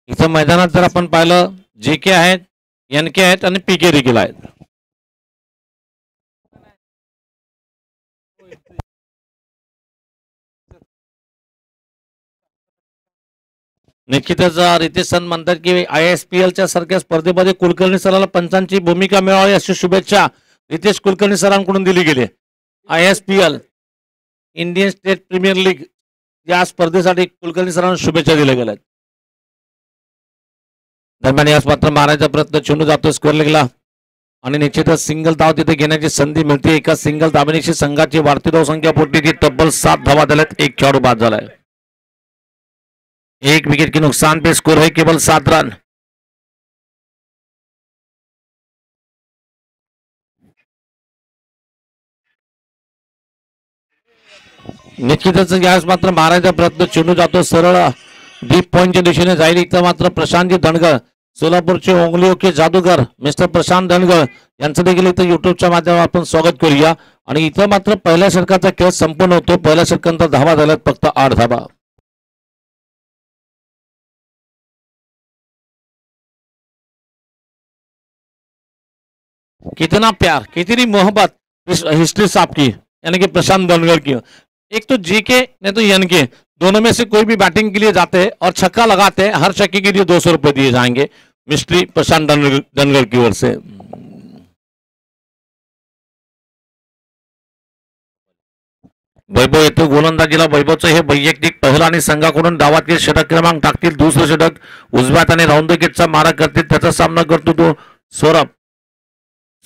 इथं मैदानात जर आपण पाहिलं जे के आहेत एन के आहेत आणि पी के देखील आहेत. निश्चितच रितेश सन म्हणतात की ISPL च्या सारख्या स्पर्धेमध्ये कुलकर्णी सरांना पंचांची भूमिका मिळावी अशी शुभेच्छा रितेश कुलकर्णी सरांकडून दिली गेली. ISPL Indian state premier league या स्पर्धेसाठी कुलकर्णी सरांना शुभेच्छा दिल्या गेल्या. दरम्यान याच मात्र मारायचा प्रयत्न चेंडू जातो स्क्वेअर लेगला आणि निश्चितच सिंगल धाव तिथे घेण्याची संधी मिळते. एका सिंगल धावण्याची संघाची वाढती धावसंख्या पोटली ती तब्बल 7 धावा झाल्यात. एक खेळाडू बाद झालाय. एक विकेट के नुकसान पे स्कोर है केवल 7 रन. निश्चितच यावेळेस मात्र मारायचा प्रयत्न, चेंडू जातो सरळ डीप पॉईंटच्या दिशेने जाईल. इथं मात्र प्रशांतजी धनगर, सोलापूरचे ओंगलिओ के जादूगर मिस्टर प्रशांत धनगर यांचं देखील इथं युट्यूबच्या माध्यमातून आपण स्वागत करूया. आणि इथं मात्र पहिल्या षटकाचा खेळ संपन्न होतो. पहिल्या षटकांचा धावा झाल्यात फक्त 8 धावा. कितना प्यार, कितनी मोहब्बत इस हिस्ट्री साहब की, यानी कि प्रशांत धनगर की. एक तो जी के नहीं तो एन के, दोनों में से कोई भी बैटिंग के लिए जाते हैं और छक्का लगाते हैं, हर छक्के के लिए 200 रुपए दिए जाएंगे मिस्ट्री प्रशांत धनगर की ओर से. वैभव येतो गोलंदाजीला. वैभवचं हे वैयक्तिक पहिला आणि संघाकडून डावातील षटक क्रमांक टाकतील. दुसरं षटक उजव्या हाताने राऊंड विकेटचा मारा करतील. त्याचा सामना करतो तो सौरभ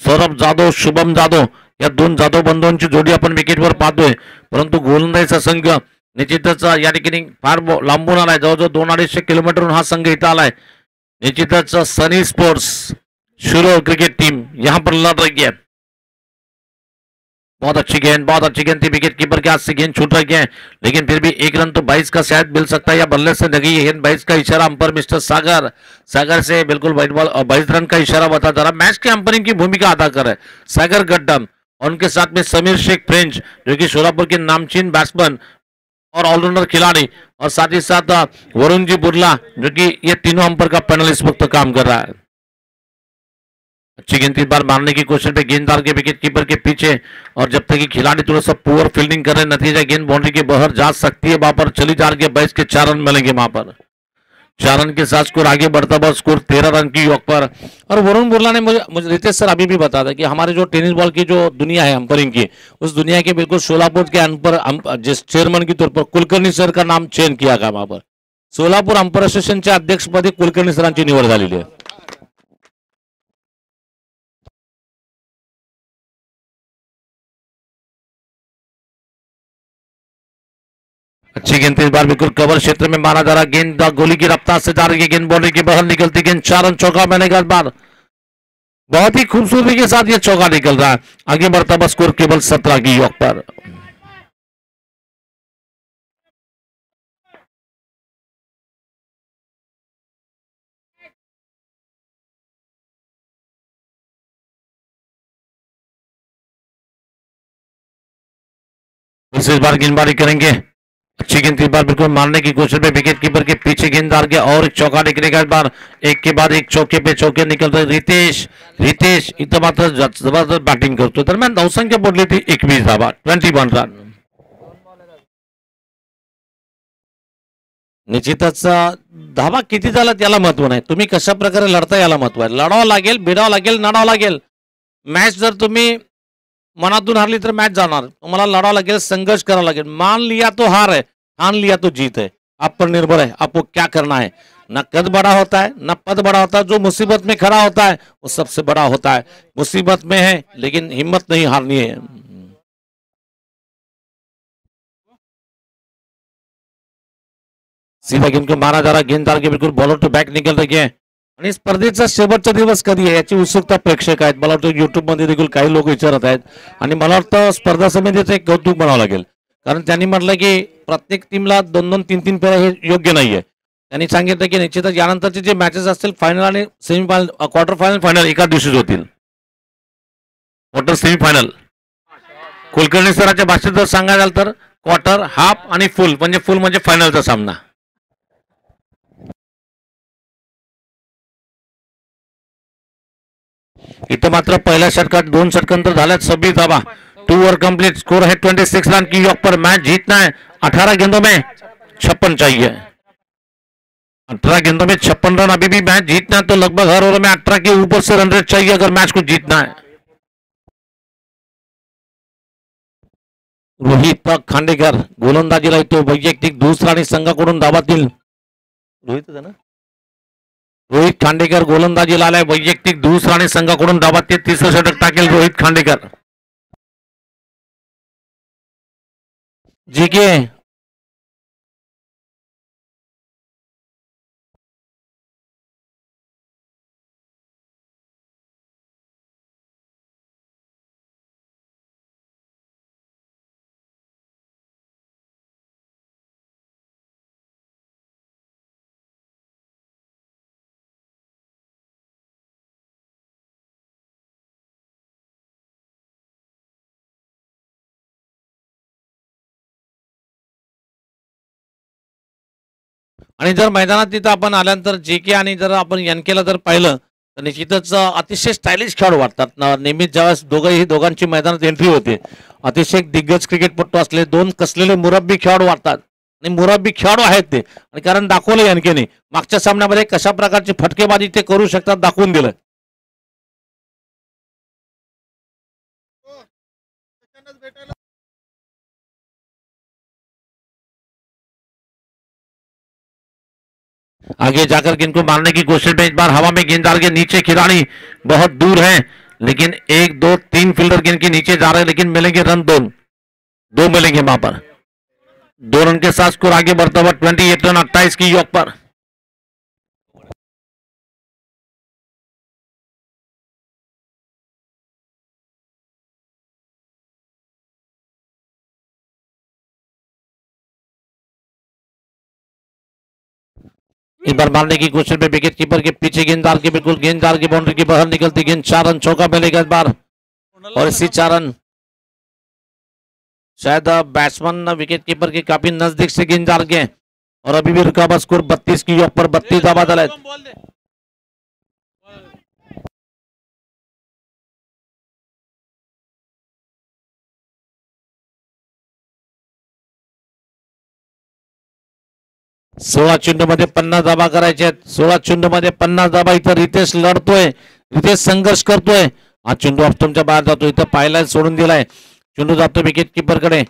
सौरभ जाधव, शुभम जाधव या दोन जाधव बंधूंची जोडी आपण विकेटवर पाहतोय. परंतु गोलंदाजीचा संघ निश्चितच या ठिकाणी फार लांबून आलाय. जवळजवळ 200-250 किलोमीटरहून हा संघ इथं आलाय. निश्चितच सनी स्पोर्ट्स शुरू क्रिकेट टीम यहाँ पर लड़ रही है. बहुत अच्छी गेंद थी विकेट कीपर के हाथ से. गेंद छूट रही है, लेकिन फिर भी एक रन तो 22 का शायद मिल सकता है या बल्ले से लगी है. 22 का इशारा अंपायर मिस्टर सागर से बिल्कुल वाइट बॉल और 22 रन का इशारा बता जा रहा. मैच के अंपायरिंग की भूमिका अदा कर रहे सागर गड्डम और उनके साथ में समीर शेख फ्रेंच जो कि सोलापुर के नामचीन बैट्समैन और ऑलराउंडर खिलाड़ी, और साथ ही साथ वरुण जी बुर्ला जो कि ये तीनों अंपायर का पैनल इस वक्त काम कर रहा है. अच्छी गेंद इस बार मारने की कोशिश पे गेंददार के विकेट कीपर के पीछे, और जब तक कि खिलाड़ी थोड़ा सा पुअर फील्डिंग कर रहे, नतीजा गेंद बाउंड्री के बाहर जा सकती है. वहां पर चली जा रही है. 22 के 4 रन मिलेंगे. वहां पर 4 रन के साथ स्कोर आगे बढ़ता हुआ स्कोर 13 रन की योग पर. और वरुण बुर्ला ने मुझे रितेश सर अभी भी बता था कि हमारे जो टेनिस बॉल की जो दुनिया है अंपायरिंग की, उस दुनिया के बिल्कुल सोलापुर के अंपायर जिस चेयरमैन के तौर पर कुलकर्णी सर का नाम चयन किया गया. वहां पर सोलापूर अंपायर असोसिएशनच्या अध्यक्षपदी कुलकर्णी सरांची निवड झालेली आहे. अच्छी गेंद इस बार बिल्कुल कवर क्षेत्र में मारा जा रहा. गेंद गोली की रफ्तार से जा रही है. गेंद बाउंड्री के बाहर निकलती. गेंद 4 रन चौका मैंने का बार बहुत ही खूबसूरती के साथ ये चौका निकल रहा है. आगे बढ़ता हुआ स्कोर केवल 17 की योग पर. इस बार गेंदबाजी करेंगे. अच्छी गेंद इस बार बिल्कुल मारने की कोशिश में विकेट कीपर के पीछे गेंददार के, और एक चौका निकलेगा. इस बार एक के बाद एक चौके पे चौके निकल रहे. रितेश इथं मात्र जबरदस्त बॅटिंग करतो. दरम्यान धावसंख्या पडली ती 21 धावा, 21 रन. निश्चितच धावा किती झाला त्याला महत्व नाही, तुम्ही कशा प्रकारे लढता याला महत्व आहे. लढावं लागेल, भिडावं लागेल, नडावं लागेल. मॅच जर तुम्ही मनातून हारली तर मॅच जाणार. तुम्हाला लढावं लागेल, संघर्ष करावा लागेल. मान लिया तो हार है, ठान लिया तो जीत है. आप पर निर्भर है आपको क्या करना है. न कद बड़ा होता है न पद बड़ा होता है. जो मुसीबत में खड़ा होता है वो सबसे बड़ा होता है. मुसीबत में है लेकिन हिम्मत नहीं हारनी है. सीधा गेंद को मारा जा रहा. गेंददार के बिल्कुल बॉलर टू बॅक निकल रही है. आणि स्पर्धेचा शेवटचा दिवस कधी आहे याची उत्सुकता प्रेक्षक आहेत. मला वाटतं युट्यूब मध्ये देखील काही लोक विचारत आहेत. आणि मला वाटतं स्पर्धा समितीचं एक कौतुक म्हणावं लागेल, कारण त्यांनी म्हटलं की प्रत्येक टीमला 2-2, 3-3 फेऱ्या हे योग्य नाहीये. त्यांनी सांगितलं की निश्चितच यानंतरचे जे मॅचेस असतील फायनल आणि सेमीफायनल, क्वार्टर फायनल, फायनल एका दिवशीच होतील. Quarter, semifinal. कुलकर्णी सरांच्या भाषेत जर सांगायला झालं तर क्वार्टर, हाफ आणि फुल म्हणजे फायनलचा सामना. इथं मात्र पहिल्या षटकात 2 षटकांतर झाल्यात 26 धावा. 2 ओवर कंप्लीट. स्कोर है 26 रन की योग पर. मैच जीतना है. 18 गेंदों में 56 चाहिए. 18 गेंदों में 56 रन. अभी भी मैच जीतना है तो लगभग हर ओवर में 18 के ऊपर से रन रेट चाहिए अगर मैच को जीतना है. रोहित खांडेकर गोलंदाजीला येतो. वैयक्तिक दुसरा आणि संघाकडून धावातील रोहित ना रोहित खांडेकर गोलंदाजीला आलाय. वैयक्तिक दुसरा आणि संघाकडून धावातील तिसरं षटक टाकेल रोहित खांडेकर. जी के आणि जर मैदानात तिथं आपण आल्यानंतर जे के आणि जर आपण एनकेला जर पाहिलं तर निश्चितच अतिशय स्टायलिश खेळाडू वाटतात. नेहमीच ज्यावेळेस दोघांची मैदानात एंट्री होते अतिशय दिग्गज क्रिकेटपटू असले दोन कसलेले मुरब्बी खेळाडू वाटतात आणि मुरब्बी खेळाडू आहेत ते. आणि कारण दाखवलं एनकेने मागच्या सामन्यामध्ये कशा प्रकारची फटकेबाजी ते करू शकतात दाखवून दिलं. आगे जाकर गेंद को मारने की कोशिश में इस बार हवा में गेंद डाल के नीचे खिलाड़ी बहुत दूर है लेकिन 1 2 3 फील्डर गेंद के नीचे जा रहे हैं लेकिन मिलेंगे रन दो मिलेंगे वहां पर. 2 रन के साथ स्कोर आगे बढ़ता हुआ 28 रन 28 की योग पर. इस बार मारने की कोशिश में विकेट कीपर के पीछे गेंद डाल के बिल्कुल गेंद डाल के बाउंड्री के बाहर निकलती गेंद 4 रन चौका मिलेगा इस बार. और इसी 4 रन शायद बैट्समैन विकेट कीपर के काफी नजदीक से गेंद डाल के और अभी भी रुका हुआ स्कोर 32 की योग पर 32 आबाद है. सोळा चेंडू मध्ये 50 धाबा करायचे आहेत. 16 चेंडू मध्ये 50 धाबा. इथं रितेश लढतोय रितेश संघर्ष करतोय. हा चेंडू ऑप्शनच्या बाहेर जातो. इथं पाहिला सोडून दिलाय. चेंडू जातो विकेट कीपर कडे.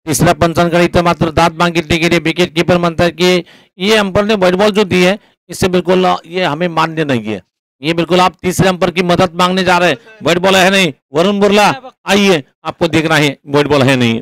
तीसऱ्या पंचांकडे इथं मात्र दाद मागितली गेली. विकेट कीपर म्हणतात की ये अंपायर ने व्हाइट बॉल जो दी है इससे बिल्कुल ये हमें मान्य नहीं है. ये बिल्कुल आप तीसरे अंपायर की मदद मांगने जा रहे हैं. व्हाइट बॉल है नहीं. वरुण बुर्ला आइए आपको देखना है व्हाइट बॉल है नहीं.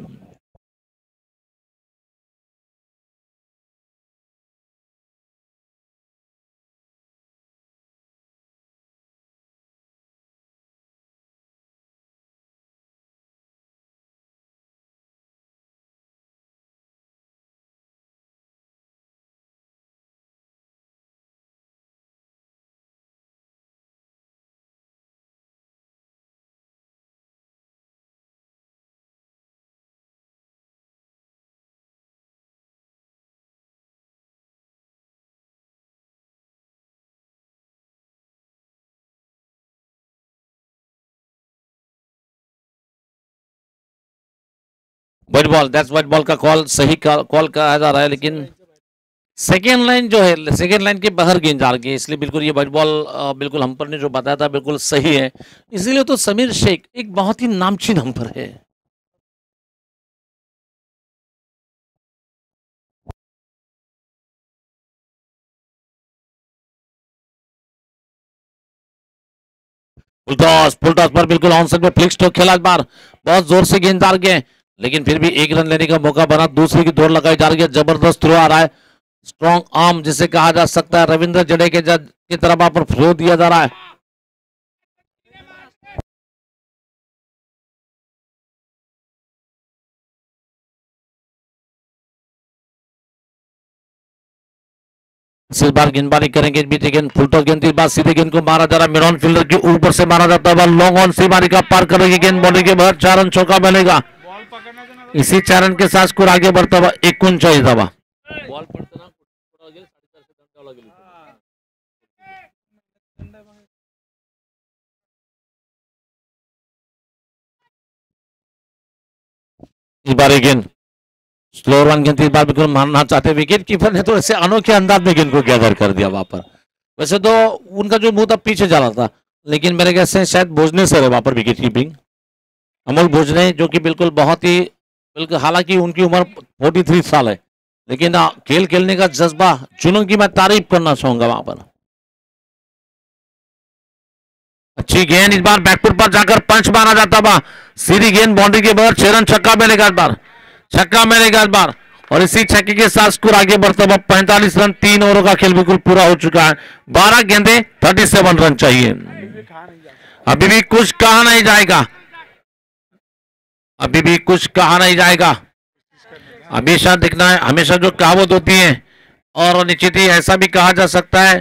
White ball that's white ball का कॉल सही कॉल कहा जा रहा है लेकिन सेकेंड लाइन जो है सेकेंड लाइन के बाहर गेंद जा रही है इसलिए बिल्कुल ये व्हाइट बॉल बिल्कुल हम्पर ने जो बताया था बिल्कुल सही है. इसीलिए तो समीर शेख एक बहुत ही नामचीन हम्पर है. फुलटॉस पर बिल्कुल ऑन साइड में फ्लिक स्ट्रोक खेला इस बार. बहुत जोर से गेंद डाल के लेकिन फिर भी 1 रन लेने का मौका बना. दूसरी की दौड़ लगाई जा रही है. जबरदस्त थ्रो आ रहा है. स्ट्रॉन्ग आर्म जिसे कहा जा सकता है. रविंद्र जडेजा की तरफ वहां पर थ्रो दिया जा रहा है. इस बार गेंदबाजी करेंगे बीते गेंद फुलटॉस गेंद इस बार सीधे गेंद को मारा जा रहा है. मिडॉन फील्डर के ऊपर से मारा जाता है. लॉन्ग ऑन से मारी का पार करेगी गेंद बाउंड्री के बाहर. 4 रन चौका मिलेगा. इसी 4 रन के साथ स्कोर आगे बढ़ता हुआ 39 धावा. इस बार गेंद स्लो रन गेंद इस बार बिल्कुल मारना चाहते. विकेट कीपर ने थोड़े से अनोखे अंदाज में गेंद को गैदर कर दिया वहां पर. वैसे तो उनका जो मुंह था पीछे जा रहा था लेकिन मेरे ख्याल से शायद भोजने से है वहां पर विकेट कीपिंग. अमोल भोजने जो कि बिल्कुल बहुत ही बिल्कुल हालांकि उनकी उम्र 43 साल है लेकिन खेल खेलने का जज्बा जुनून की मैं तारीफ करना चाहूंगा वहां पर. अच्छी गेंद इस बार बैकफुट पर जाकर पंच मारा जाता हुआ. सीधी गेंद बाउंड्री के बाहर. 6 रन छक्का मिलेगा इस बार. छक्का मिलेगा इस बार. और इसी छक्के के साथ स्कोर आगे बढ़ता हुआ 45 रन. 3 ओवरों का खेल बिल्कुल पूरा हो चुका है. 12 गेंदे 37 रन चाहिए. अभी भी कुछ कहा नहीं जाएगा. अभी भी कुछ कहा नहीं जाएगा. हमेशा दिखना है. हमेशा जो कहावत होती है और निश्चित ही ऐसा भी कहा जा सकता है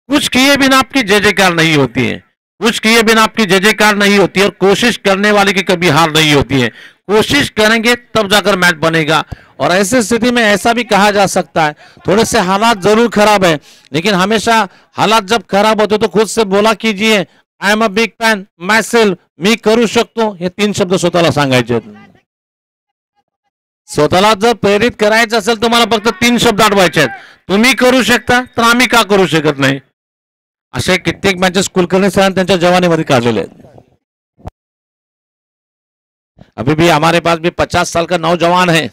कुछ किए बिना आपकी जय जयकार नहीं होती है. कुछ किए बिना आपकी जय जयकार नहीं होती है. और कोशिश करने वाले की कभी हार नहीं होती है. कोशिश करेंगे तब जाकर मैच बनेगा और ऐसी स्थिति में ऐसा भी कहा जा सकता है थोड़े से हालात जरूर खराब है, लेकिन हमेशा हालात जब खराब होते तो खुद से बोला कीजिए I am a big fan myself, मी करू शकतो, हे 3 शब्द स्वतःला सांगायचे. स्वतःला जर प्रेरित करायचं असेल तर मला फक्त 3 शब्द आठवायचे आहेत. तुम्ही करू शकता तर आम्ही का करू शकत नाही. असे कित्येक मॅचेस कुलकर्णी सरांनी त्यांच्या जवानीमध्ये काढलेले आहेत. अभी भी हमारे पास भी 50 साल का नौजवान है.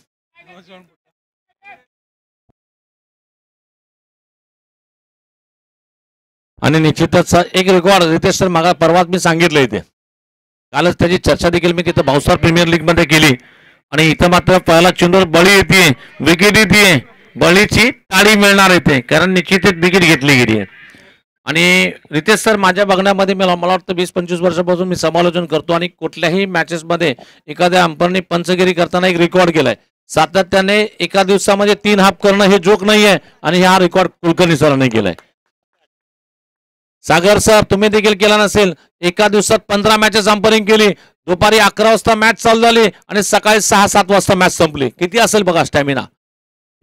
आणि निश्चितच एक रेकॉर्ड रितेश सर मागा परवाच मी सांगितलं इथे, कालच त्याची चर्चा देखील मी तिथं भाऊसार प्रीमियर लीग मध्ये केली. आणि इथं मात्र पहिला चेंडूवर बळी येते, विकेट येते, बळीची टाळी मिळणार येते कारण निश्चितच विकेट घेतली गेली आहे. आणि रितेश सर माझ्या बघण्यामध्ये मला वाटतं 20-25 वर्षापासून मी समालोचन करतो आणि कुठल्याही मॅचेस मध्ये एखाद्या अंपरने पंचगिरी करताना एक रेकॉर्ड केलाय. सातत्याने एका दिवसामध्ये 3 हाफ करणं हे जोक नाहीये आणि हा रेकॉर्ड कुलकर्णी सरांनी केलाय. सागर सर तुम्ही देखील केला नसेल. एका दिवसात 15 मॅचेस अंपरिंग केली, दुपारी 11 वाजता मॅच चालू झाली आणि सकाळी 6-7 वाजता मॅच संपली. किती असेल बघा स्टॅमिना.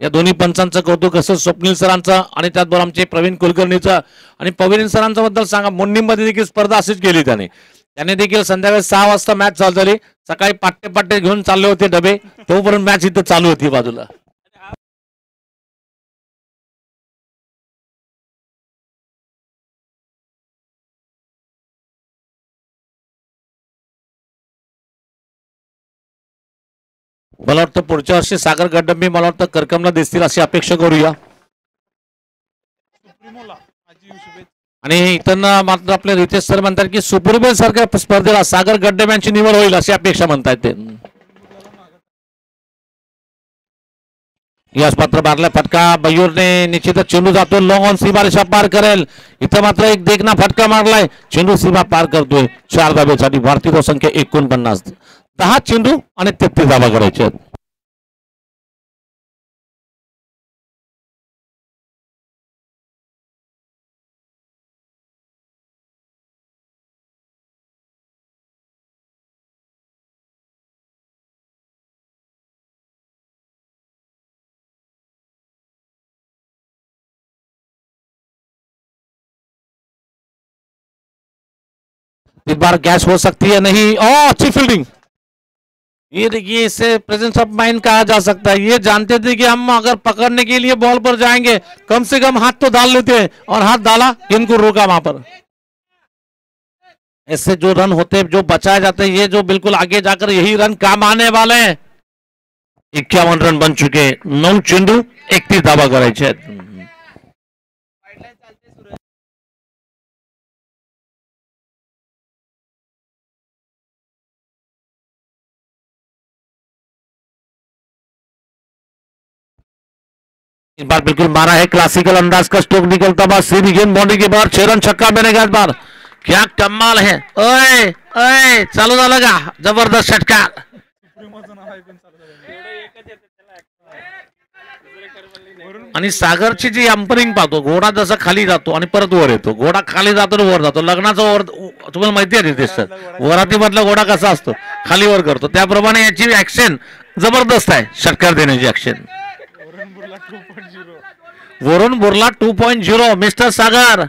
या दोन्ही पंचांचं कौतुक असं स्वप्नील सरांचं आणि त्याचबरोबर आमचे प्रवीण कुलकर्णीचं आणि पवीन सरांच्या बद्दल सांगा. मुंडीमध्ये देखील स्पर्धा अशीच केली त्याने देखील संध्याकाळी 6 वाजता मॅच चालू झाली, सकाळी पाट्टे घेऊन चालले होते डबे, तोपर्यंत मॅच इथं चालू होती बाजूला. मला वाटतं पुढच्या वर्षी सागर गड्डंबी मला वाटतं करकमला दिसतील अशी अपेक्षा करूया. आणि इथं मात्र आपले रितेश सर म्हणतात की सुपरबेल सारख्या स्पर्धेला सागर गड्डंब्यांची निवड होईल अशी अपेक्षा म्हणतात ते. याच मात्र मारला फटका बयूरने, निश्चितच चेंडू जातो लॉंग ऑन सीमारेषा पार करेल. इथं मात्र एक देखना फटका मारलाय, चेंडू सीमा पार करतोय. 4 धाब्यासाठी भारतीय संख्या 49. 10 चेंडू आणि 33 धावा करायचे आहेत. इस बार कैच हो सकती है नहीं. अच्छी फील्डिंग. ये देखिए इसे प्रेजेंस ऑफ माइंड कहा जा सकता है. ये जानते थे कि हम अगर पकड़ने के लिए बॉल पर जाएंगे कम से कम हाथ तो डाल लेते हैं और हाथ डाला, इनको रोका वहां पर. ऐसे जो रन होते जो बचाए जाते हैं, ये जो बिल्कुल आगे जाकर यही रन काम आने वाले हैं. 51 रन बन चुके. 9 चेंडू 31 धावा करायचे आहेत. इस बार बिल्कुल मारा है क्लासिकल अंदाज का स्ट्रोक निकलता हुआ सीधी गेंद बाउंड्री के बाहर 6 रन छक्का बनेगा. इस बार क्या कमाल है. ओए ओए चालू झालं का जबरदस्त षटकार. आणि सागरची जी अंपरिंग पाहतो, घोडा जसा खाली जातो आणि परत वर येतो, घोडा खाली जातो वर जातो. लग्नाचा वर तुम्हाला माहिती आहे रितेश सर, वरातीमधला घोडा कसा असतो खाली वर करतो, त्याप्रमाणे याची ऍक्शन जबरदस्त आहे. षटकार देण्याची ऍक्शन. वरुण बुर्ला 2.0 मिस्टर सागर.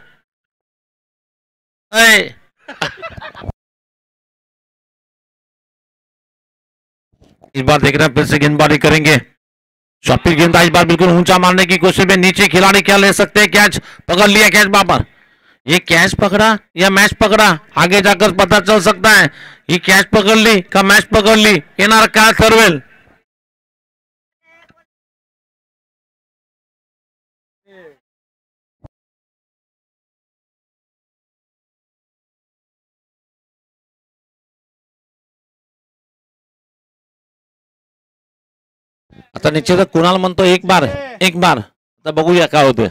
इस बार देखना फिर से गेंदबाजी करेंगे. शॉपिल गेंदा इस बार बिल्कुल ऊंचा मारने की कोशिश में नीचे खिलाड़ी क्या ले सकते हैं. कैच पकड़ लिया. कैच बाबर. ये कैच पकड़ा या मैच पकड़ा आगे जाकर पता चल सकता है. ये कैच पकड़ ली का मैच पकड़ ली येणार काय ठरवेल. आता निश्चित कुणाल म्हणतो एक बार. आता बघूया काय होते.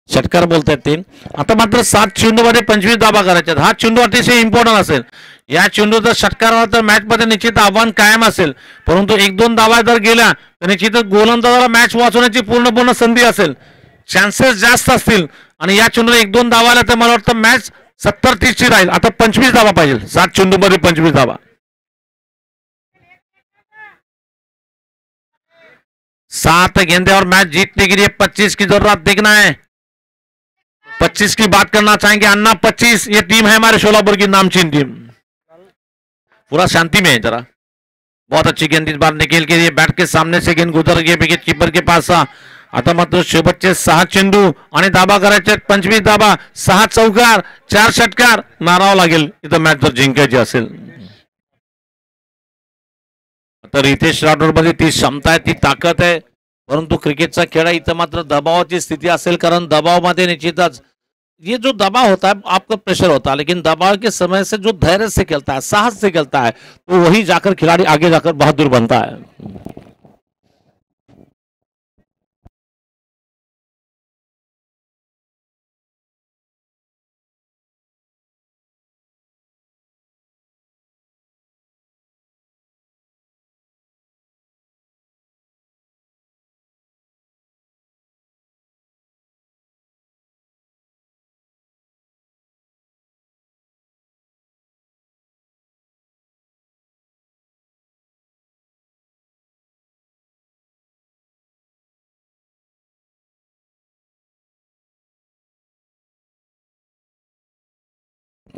षटकार बोलतायत ते. आता मात्र 7 चेंडू मध्ये 25 धावा करायच्यात. हा चेंडू अतिशय इम्पॉर्टंट असेल. या चेंडू जर षटकार तर मॅच मध्ये निश्चित आव्हान कायम असेल, परंतु 1-2 धावा जर गेल्या तर निश्चितच गोलंदाजाला मॅच वाचवण्याची पूर्ण संधी असेल. चान्सेस जास्त असतील आणि या चेंडूला 1-2 धावा आल्या तर मला वाटतं मॅच 70-30 ची राहील. आता 25 धावा पाहिजे. 7 चेंडूमध्ये 25 धावा. 7 गेंदे और मैच जीतने के लिए 25 की जरूरत. देखना है 25 की बात करना चाहेंगे. अन्ना 25 ये टीम है हमारे शोलापुर की नामचीन टीम. पूरा शांति में है जरा. बहुत अच्छी गेंद इस बार निखिल के लिए बैट के सामने से गेंद गुजर गई विकेट कीपर के पास. आता मात्र शेवटचे 6 चेंडू आणि धाबा करायचे 25 धाबा. 6 चौकार 4 षटकार मारावं लागेल इथं मॅच जर जिंकायची असेल. तर रितेश राठोडमध्ये ती क्षमता आहे, ती ताकद आहे. परंतु क्रिकेटचा खेळ इथं मात्र दबावाची स्थिती असेल. कारण दबावामध्ये निश्चितच ये जो दबाव होता है आपका प्रेशर होता है, लेकिन दबाव के समय से जो धैर्य से खेलता है, साहस से खेलता है, तो वही जाकर खिलाड़ी आगे जाकर बहादुर बनता है.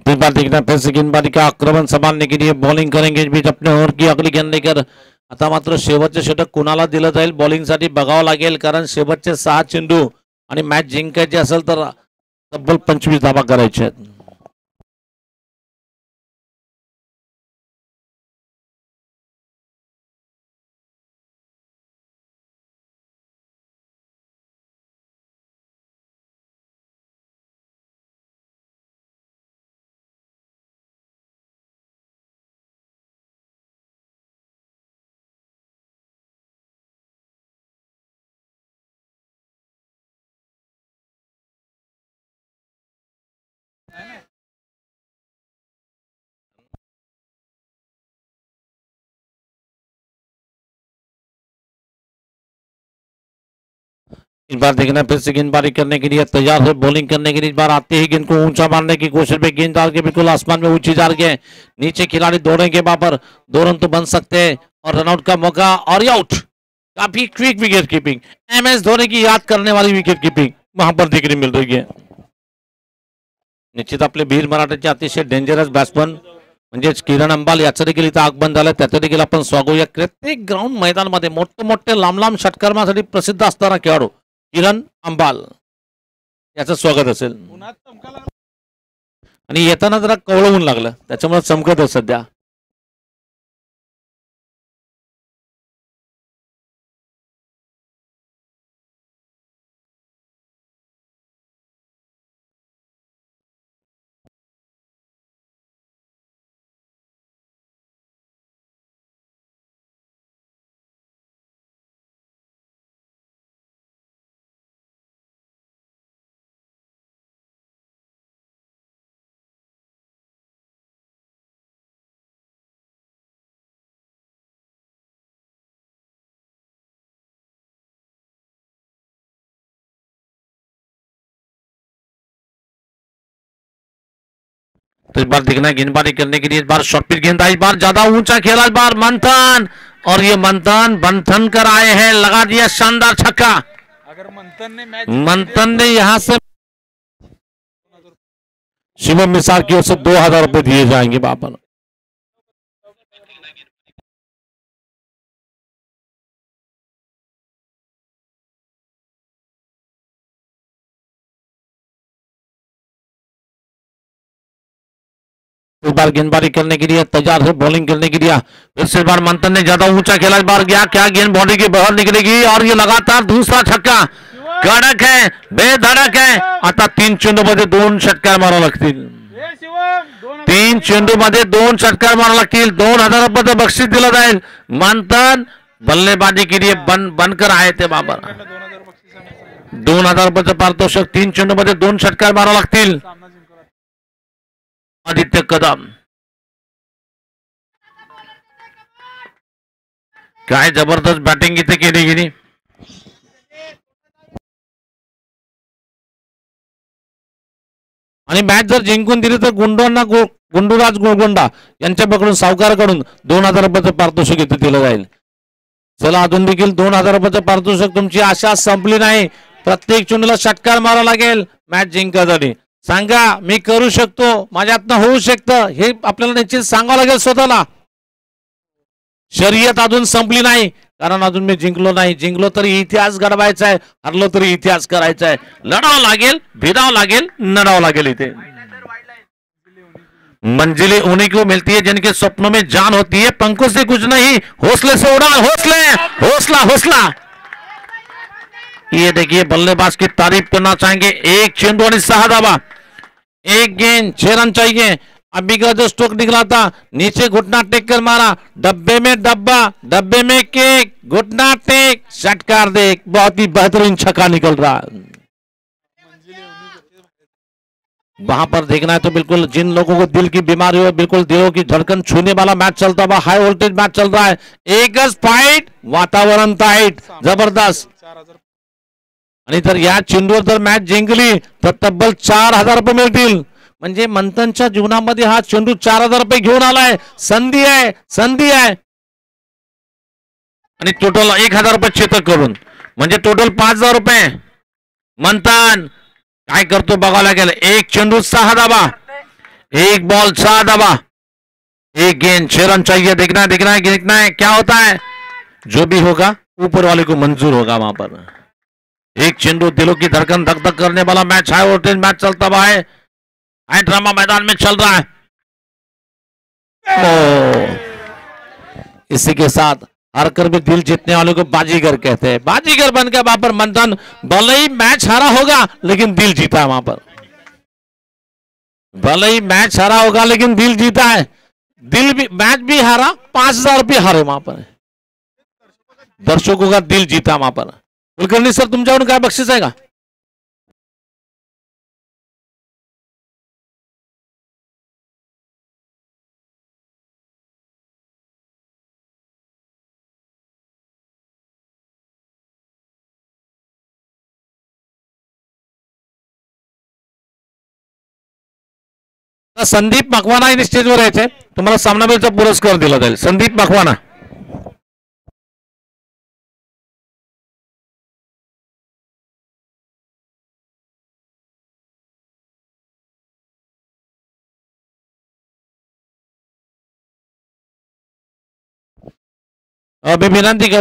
इस बार देखना फिर से गेंदबाजी का आक्रमण संभालने के लिए बॉलिंग करेंगे. इस बीच अपने ओव्हर की अगली गेंद लेकर आता मात्र शेवटचे षटक कुणाला दिलं जाईल बॉलिंगसाठी बघावं लागेल. कारण शेवटचे 6 चेंडू आणि मॅच जिंकायची असेल तर तब्बल 25 धावा करायचे आहेत. इस बार देखना फिर से गेंदबाजी करने के लिए तैयार है, बॉलिंग करने के लिए. इस बार आते ही गेंद को ऊंचा मारने की कोशिश में गेंद डाल के बिल्कुल आसमान में ऊंची जा रही है. नीचे खिलाड़ी दौड़ेंगे. वहां पर 2 रन तो बन सकते हैं और रनआउट का मौका और आउट. काफी quick wicket keeping. MS Dhoni की याद करने वाली विकेट कीपिंग वहां पर देखने मिल रही है. निश्चित आपले बीर मराठ्याचे अतिशय डेंजरस बॅट्समन म्हणजेच किरण अंबाल याचं देखील इथं आगमन झालं. त्याचं देखील आपण स्वागत. प्रत्येक ग्राउंड मैदानामध्ये मोठे मोठे लांब लांब षटकार मारण्यासाठी प्रसिद्ध असणारा खेळाडू किरण अंबाल याचं स्वागत असेल. आणि येताना जरा कवळवून लागलं त्याच्यामुळे चमकत आहे सध्या. तो इस बार देखना है गेंदबाजी करने के लिए. इस बार शॉर्ट पिच गेंद आई. इस बार ज्यादा ऊंचा खेला. इस बार मंथन और ये मंथन कर आए हैं. लगा दिया शानदार छक्का. अगर मंथन ने यहां से शिवम मिसाल की ओर से 2000 रुपए दिए जाएंगे वहां पर. इस बार गेंदबाजी करने के लिए तैयार है, बॉलिंग करने के लिए. फिर से इस बार मंथन ने ज्यादा ऊंचा खेला. इस बार गया क्या गेंद बॉडी के बाहर निकलेगी और ये लगातार दूसरा छक्का. कडक है, बेधडक है. आता 3 चेंडूमध्ये 2 षटकार मारावे लागतील. 3 चेंडूमध्ये 2 षटकार मारावे लागतील. 2000 रुपयाचं बक्षीस दिलं जाईल. मंथन बल्लेबाजी के लिए बनकर आहे ते बाबर. 2000 रुपयाचं पारितोषिक. 3 चेंडूमध्ये 2 षटकार मारावे लागतील. आदित्य कदम काय जबरदस्त बॅटिंग इथे केली गेली. आणि मॅच जर जिंकून दिली तर गुंडूराज गोलगोंडा यांच्याकडून सावकाराकडून 2,000 रुपयाचं पारितोषिक इथे दिलं जाईल. चला अजून देखील 2,000 रुपयाचं पारितोषिक. तुमची आशा संपली नाही. प्रत्येक चेंडूला षटकार मारावा लागेल मॅच जिंकण्यासाठी. सांगा मी करू शकतो, माझ्यातनं होऊ शकतं, हे आपल्याला निश्चित सांगावं लागेल स्वतःला. शर्यत अजून संपली नाही, कारण अजून मी जिंकलो नाही. जिंकलो तरी इतिहास घडवायचा आहे, हरलो तरी इतिहास करायचा आहे. लढावं लागेल, भिडावं लागेल, नडावं लागेल. इथे मंजिलें उन्हीं को मिलती है जिनके सपनों में जान होती है. पंखों से कुछ नहीं, हौसले से उड़ान. हौसला हौसला. ये देखिए बल्लेबाज की तारीफ करना चाहेंगे. एक चेंडू और 6 धावा, एक गेंद 6 रन चाहिए. अभी का जो स्ट्रोक निकला था, नीचे घुटना टेक कर मारा. डब्बे में डब्बा, डब्बे में केक, घुटना टेक, षटकार देख. बहुत ही बेहतरीन छक्का निकल रहा है. वहां पर देखना है तो बिल्कुल जिन लोगों को दिल की बीमारी हो, बिल्कुल दिलों की धड़कन छूने वाला मैच चलता हुआ, हाई वोल्टेज मैच चल रहा है. एकच फाईट, वातावरण टाईट, जबरदस्त. आणि जर या चेंडूवर जर मॅच जिंकली तर तब्बल 4,000 रुपये मिळतील. म्हणजे मंथनच्या जीवनामध्ये हा चेंडू 4,000 रुपये घेऊन आलाय. संधी आहे, संधी आहे. आणि टोटल 1,000 रुपये चेतक करून, म्हणजे टोटल 5,000 रुपये. मंथन काय करतो बघावं लागेल. एक चेंडू 6 धावा, एक बॉल 6 धावा, एक गेंद 6 रन चाहिए. देखना है, देखना है, देखना है क्या होता है. जो भी होगा ऊपर वाले को मंजूर होगा. वहां पर एक चेंडू, दिलों की धड़कन धक धक करने वाला मैच, हाई वोल्टेज मैच चलता हुआ है. हाई ड्रामा मैदान में चल रहा है. इसी के साथ हारकर भी दिल जीतने वालों को बाजीगर कहते हैं. बाजीगर बनकर वहां पर मंथन भले ही मैच हारा होगा लेकिन दिल जीता है. वहां पर भले ही मैच हारा होगा लेकिन दिल जीता है. दिल भी, मैच भी हारा, 5,000 रुपये हारे. वहां पर दर्शकों का दिल जीता. वहां पर कुलकर्णी सर तुमच्याकडून काय बक्षीस आहे का. संदीप मकवाना यांनी स्टेजवर यायचे. तुम्हाला सामनावीरचा पुरस्कार दिला जाईल. संदीप मकवाना. मी विनंती कर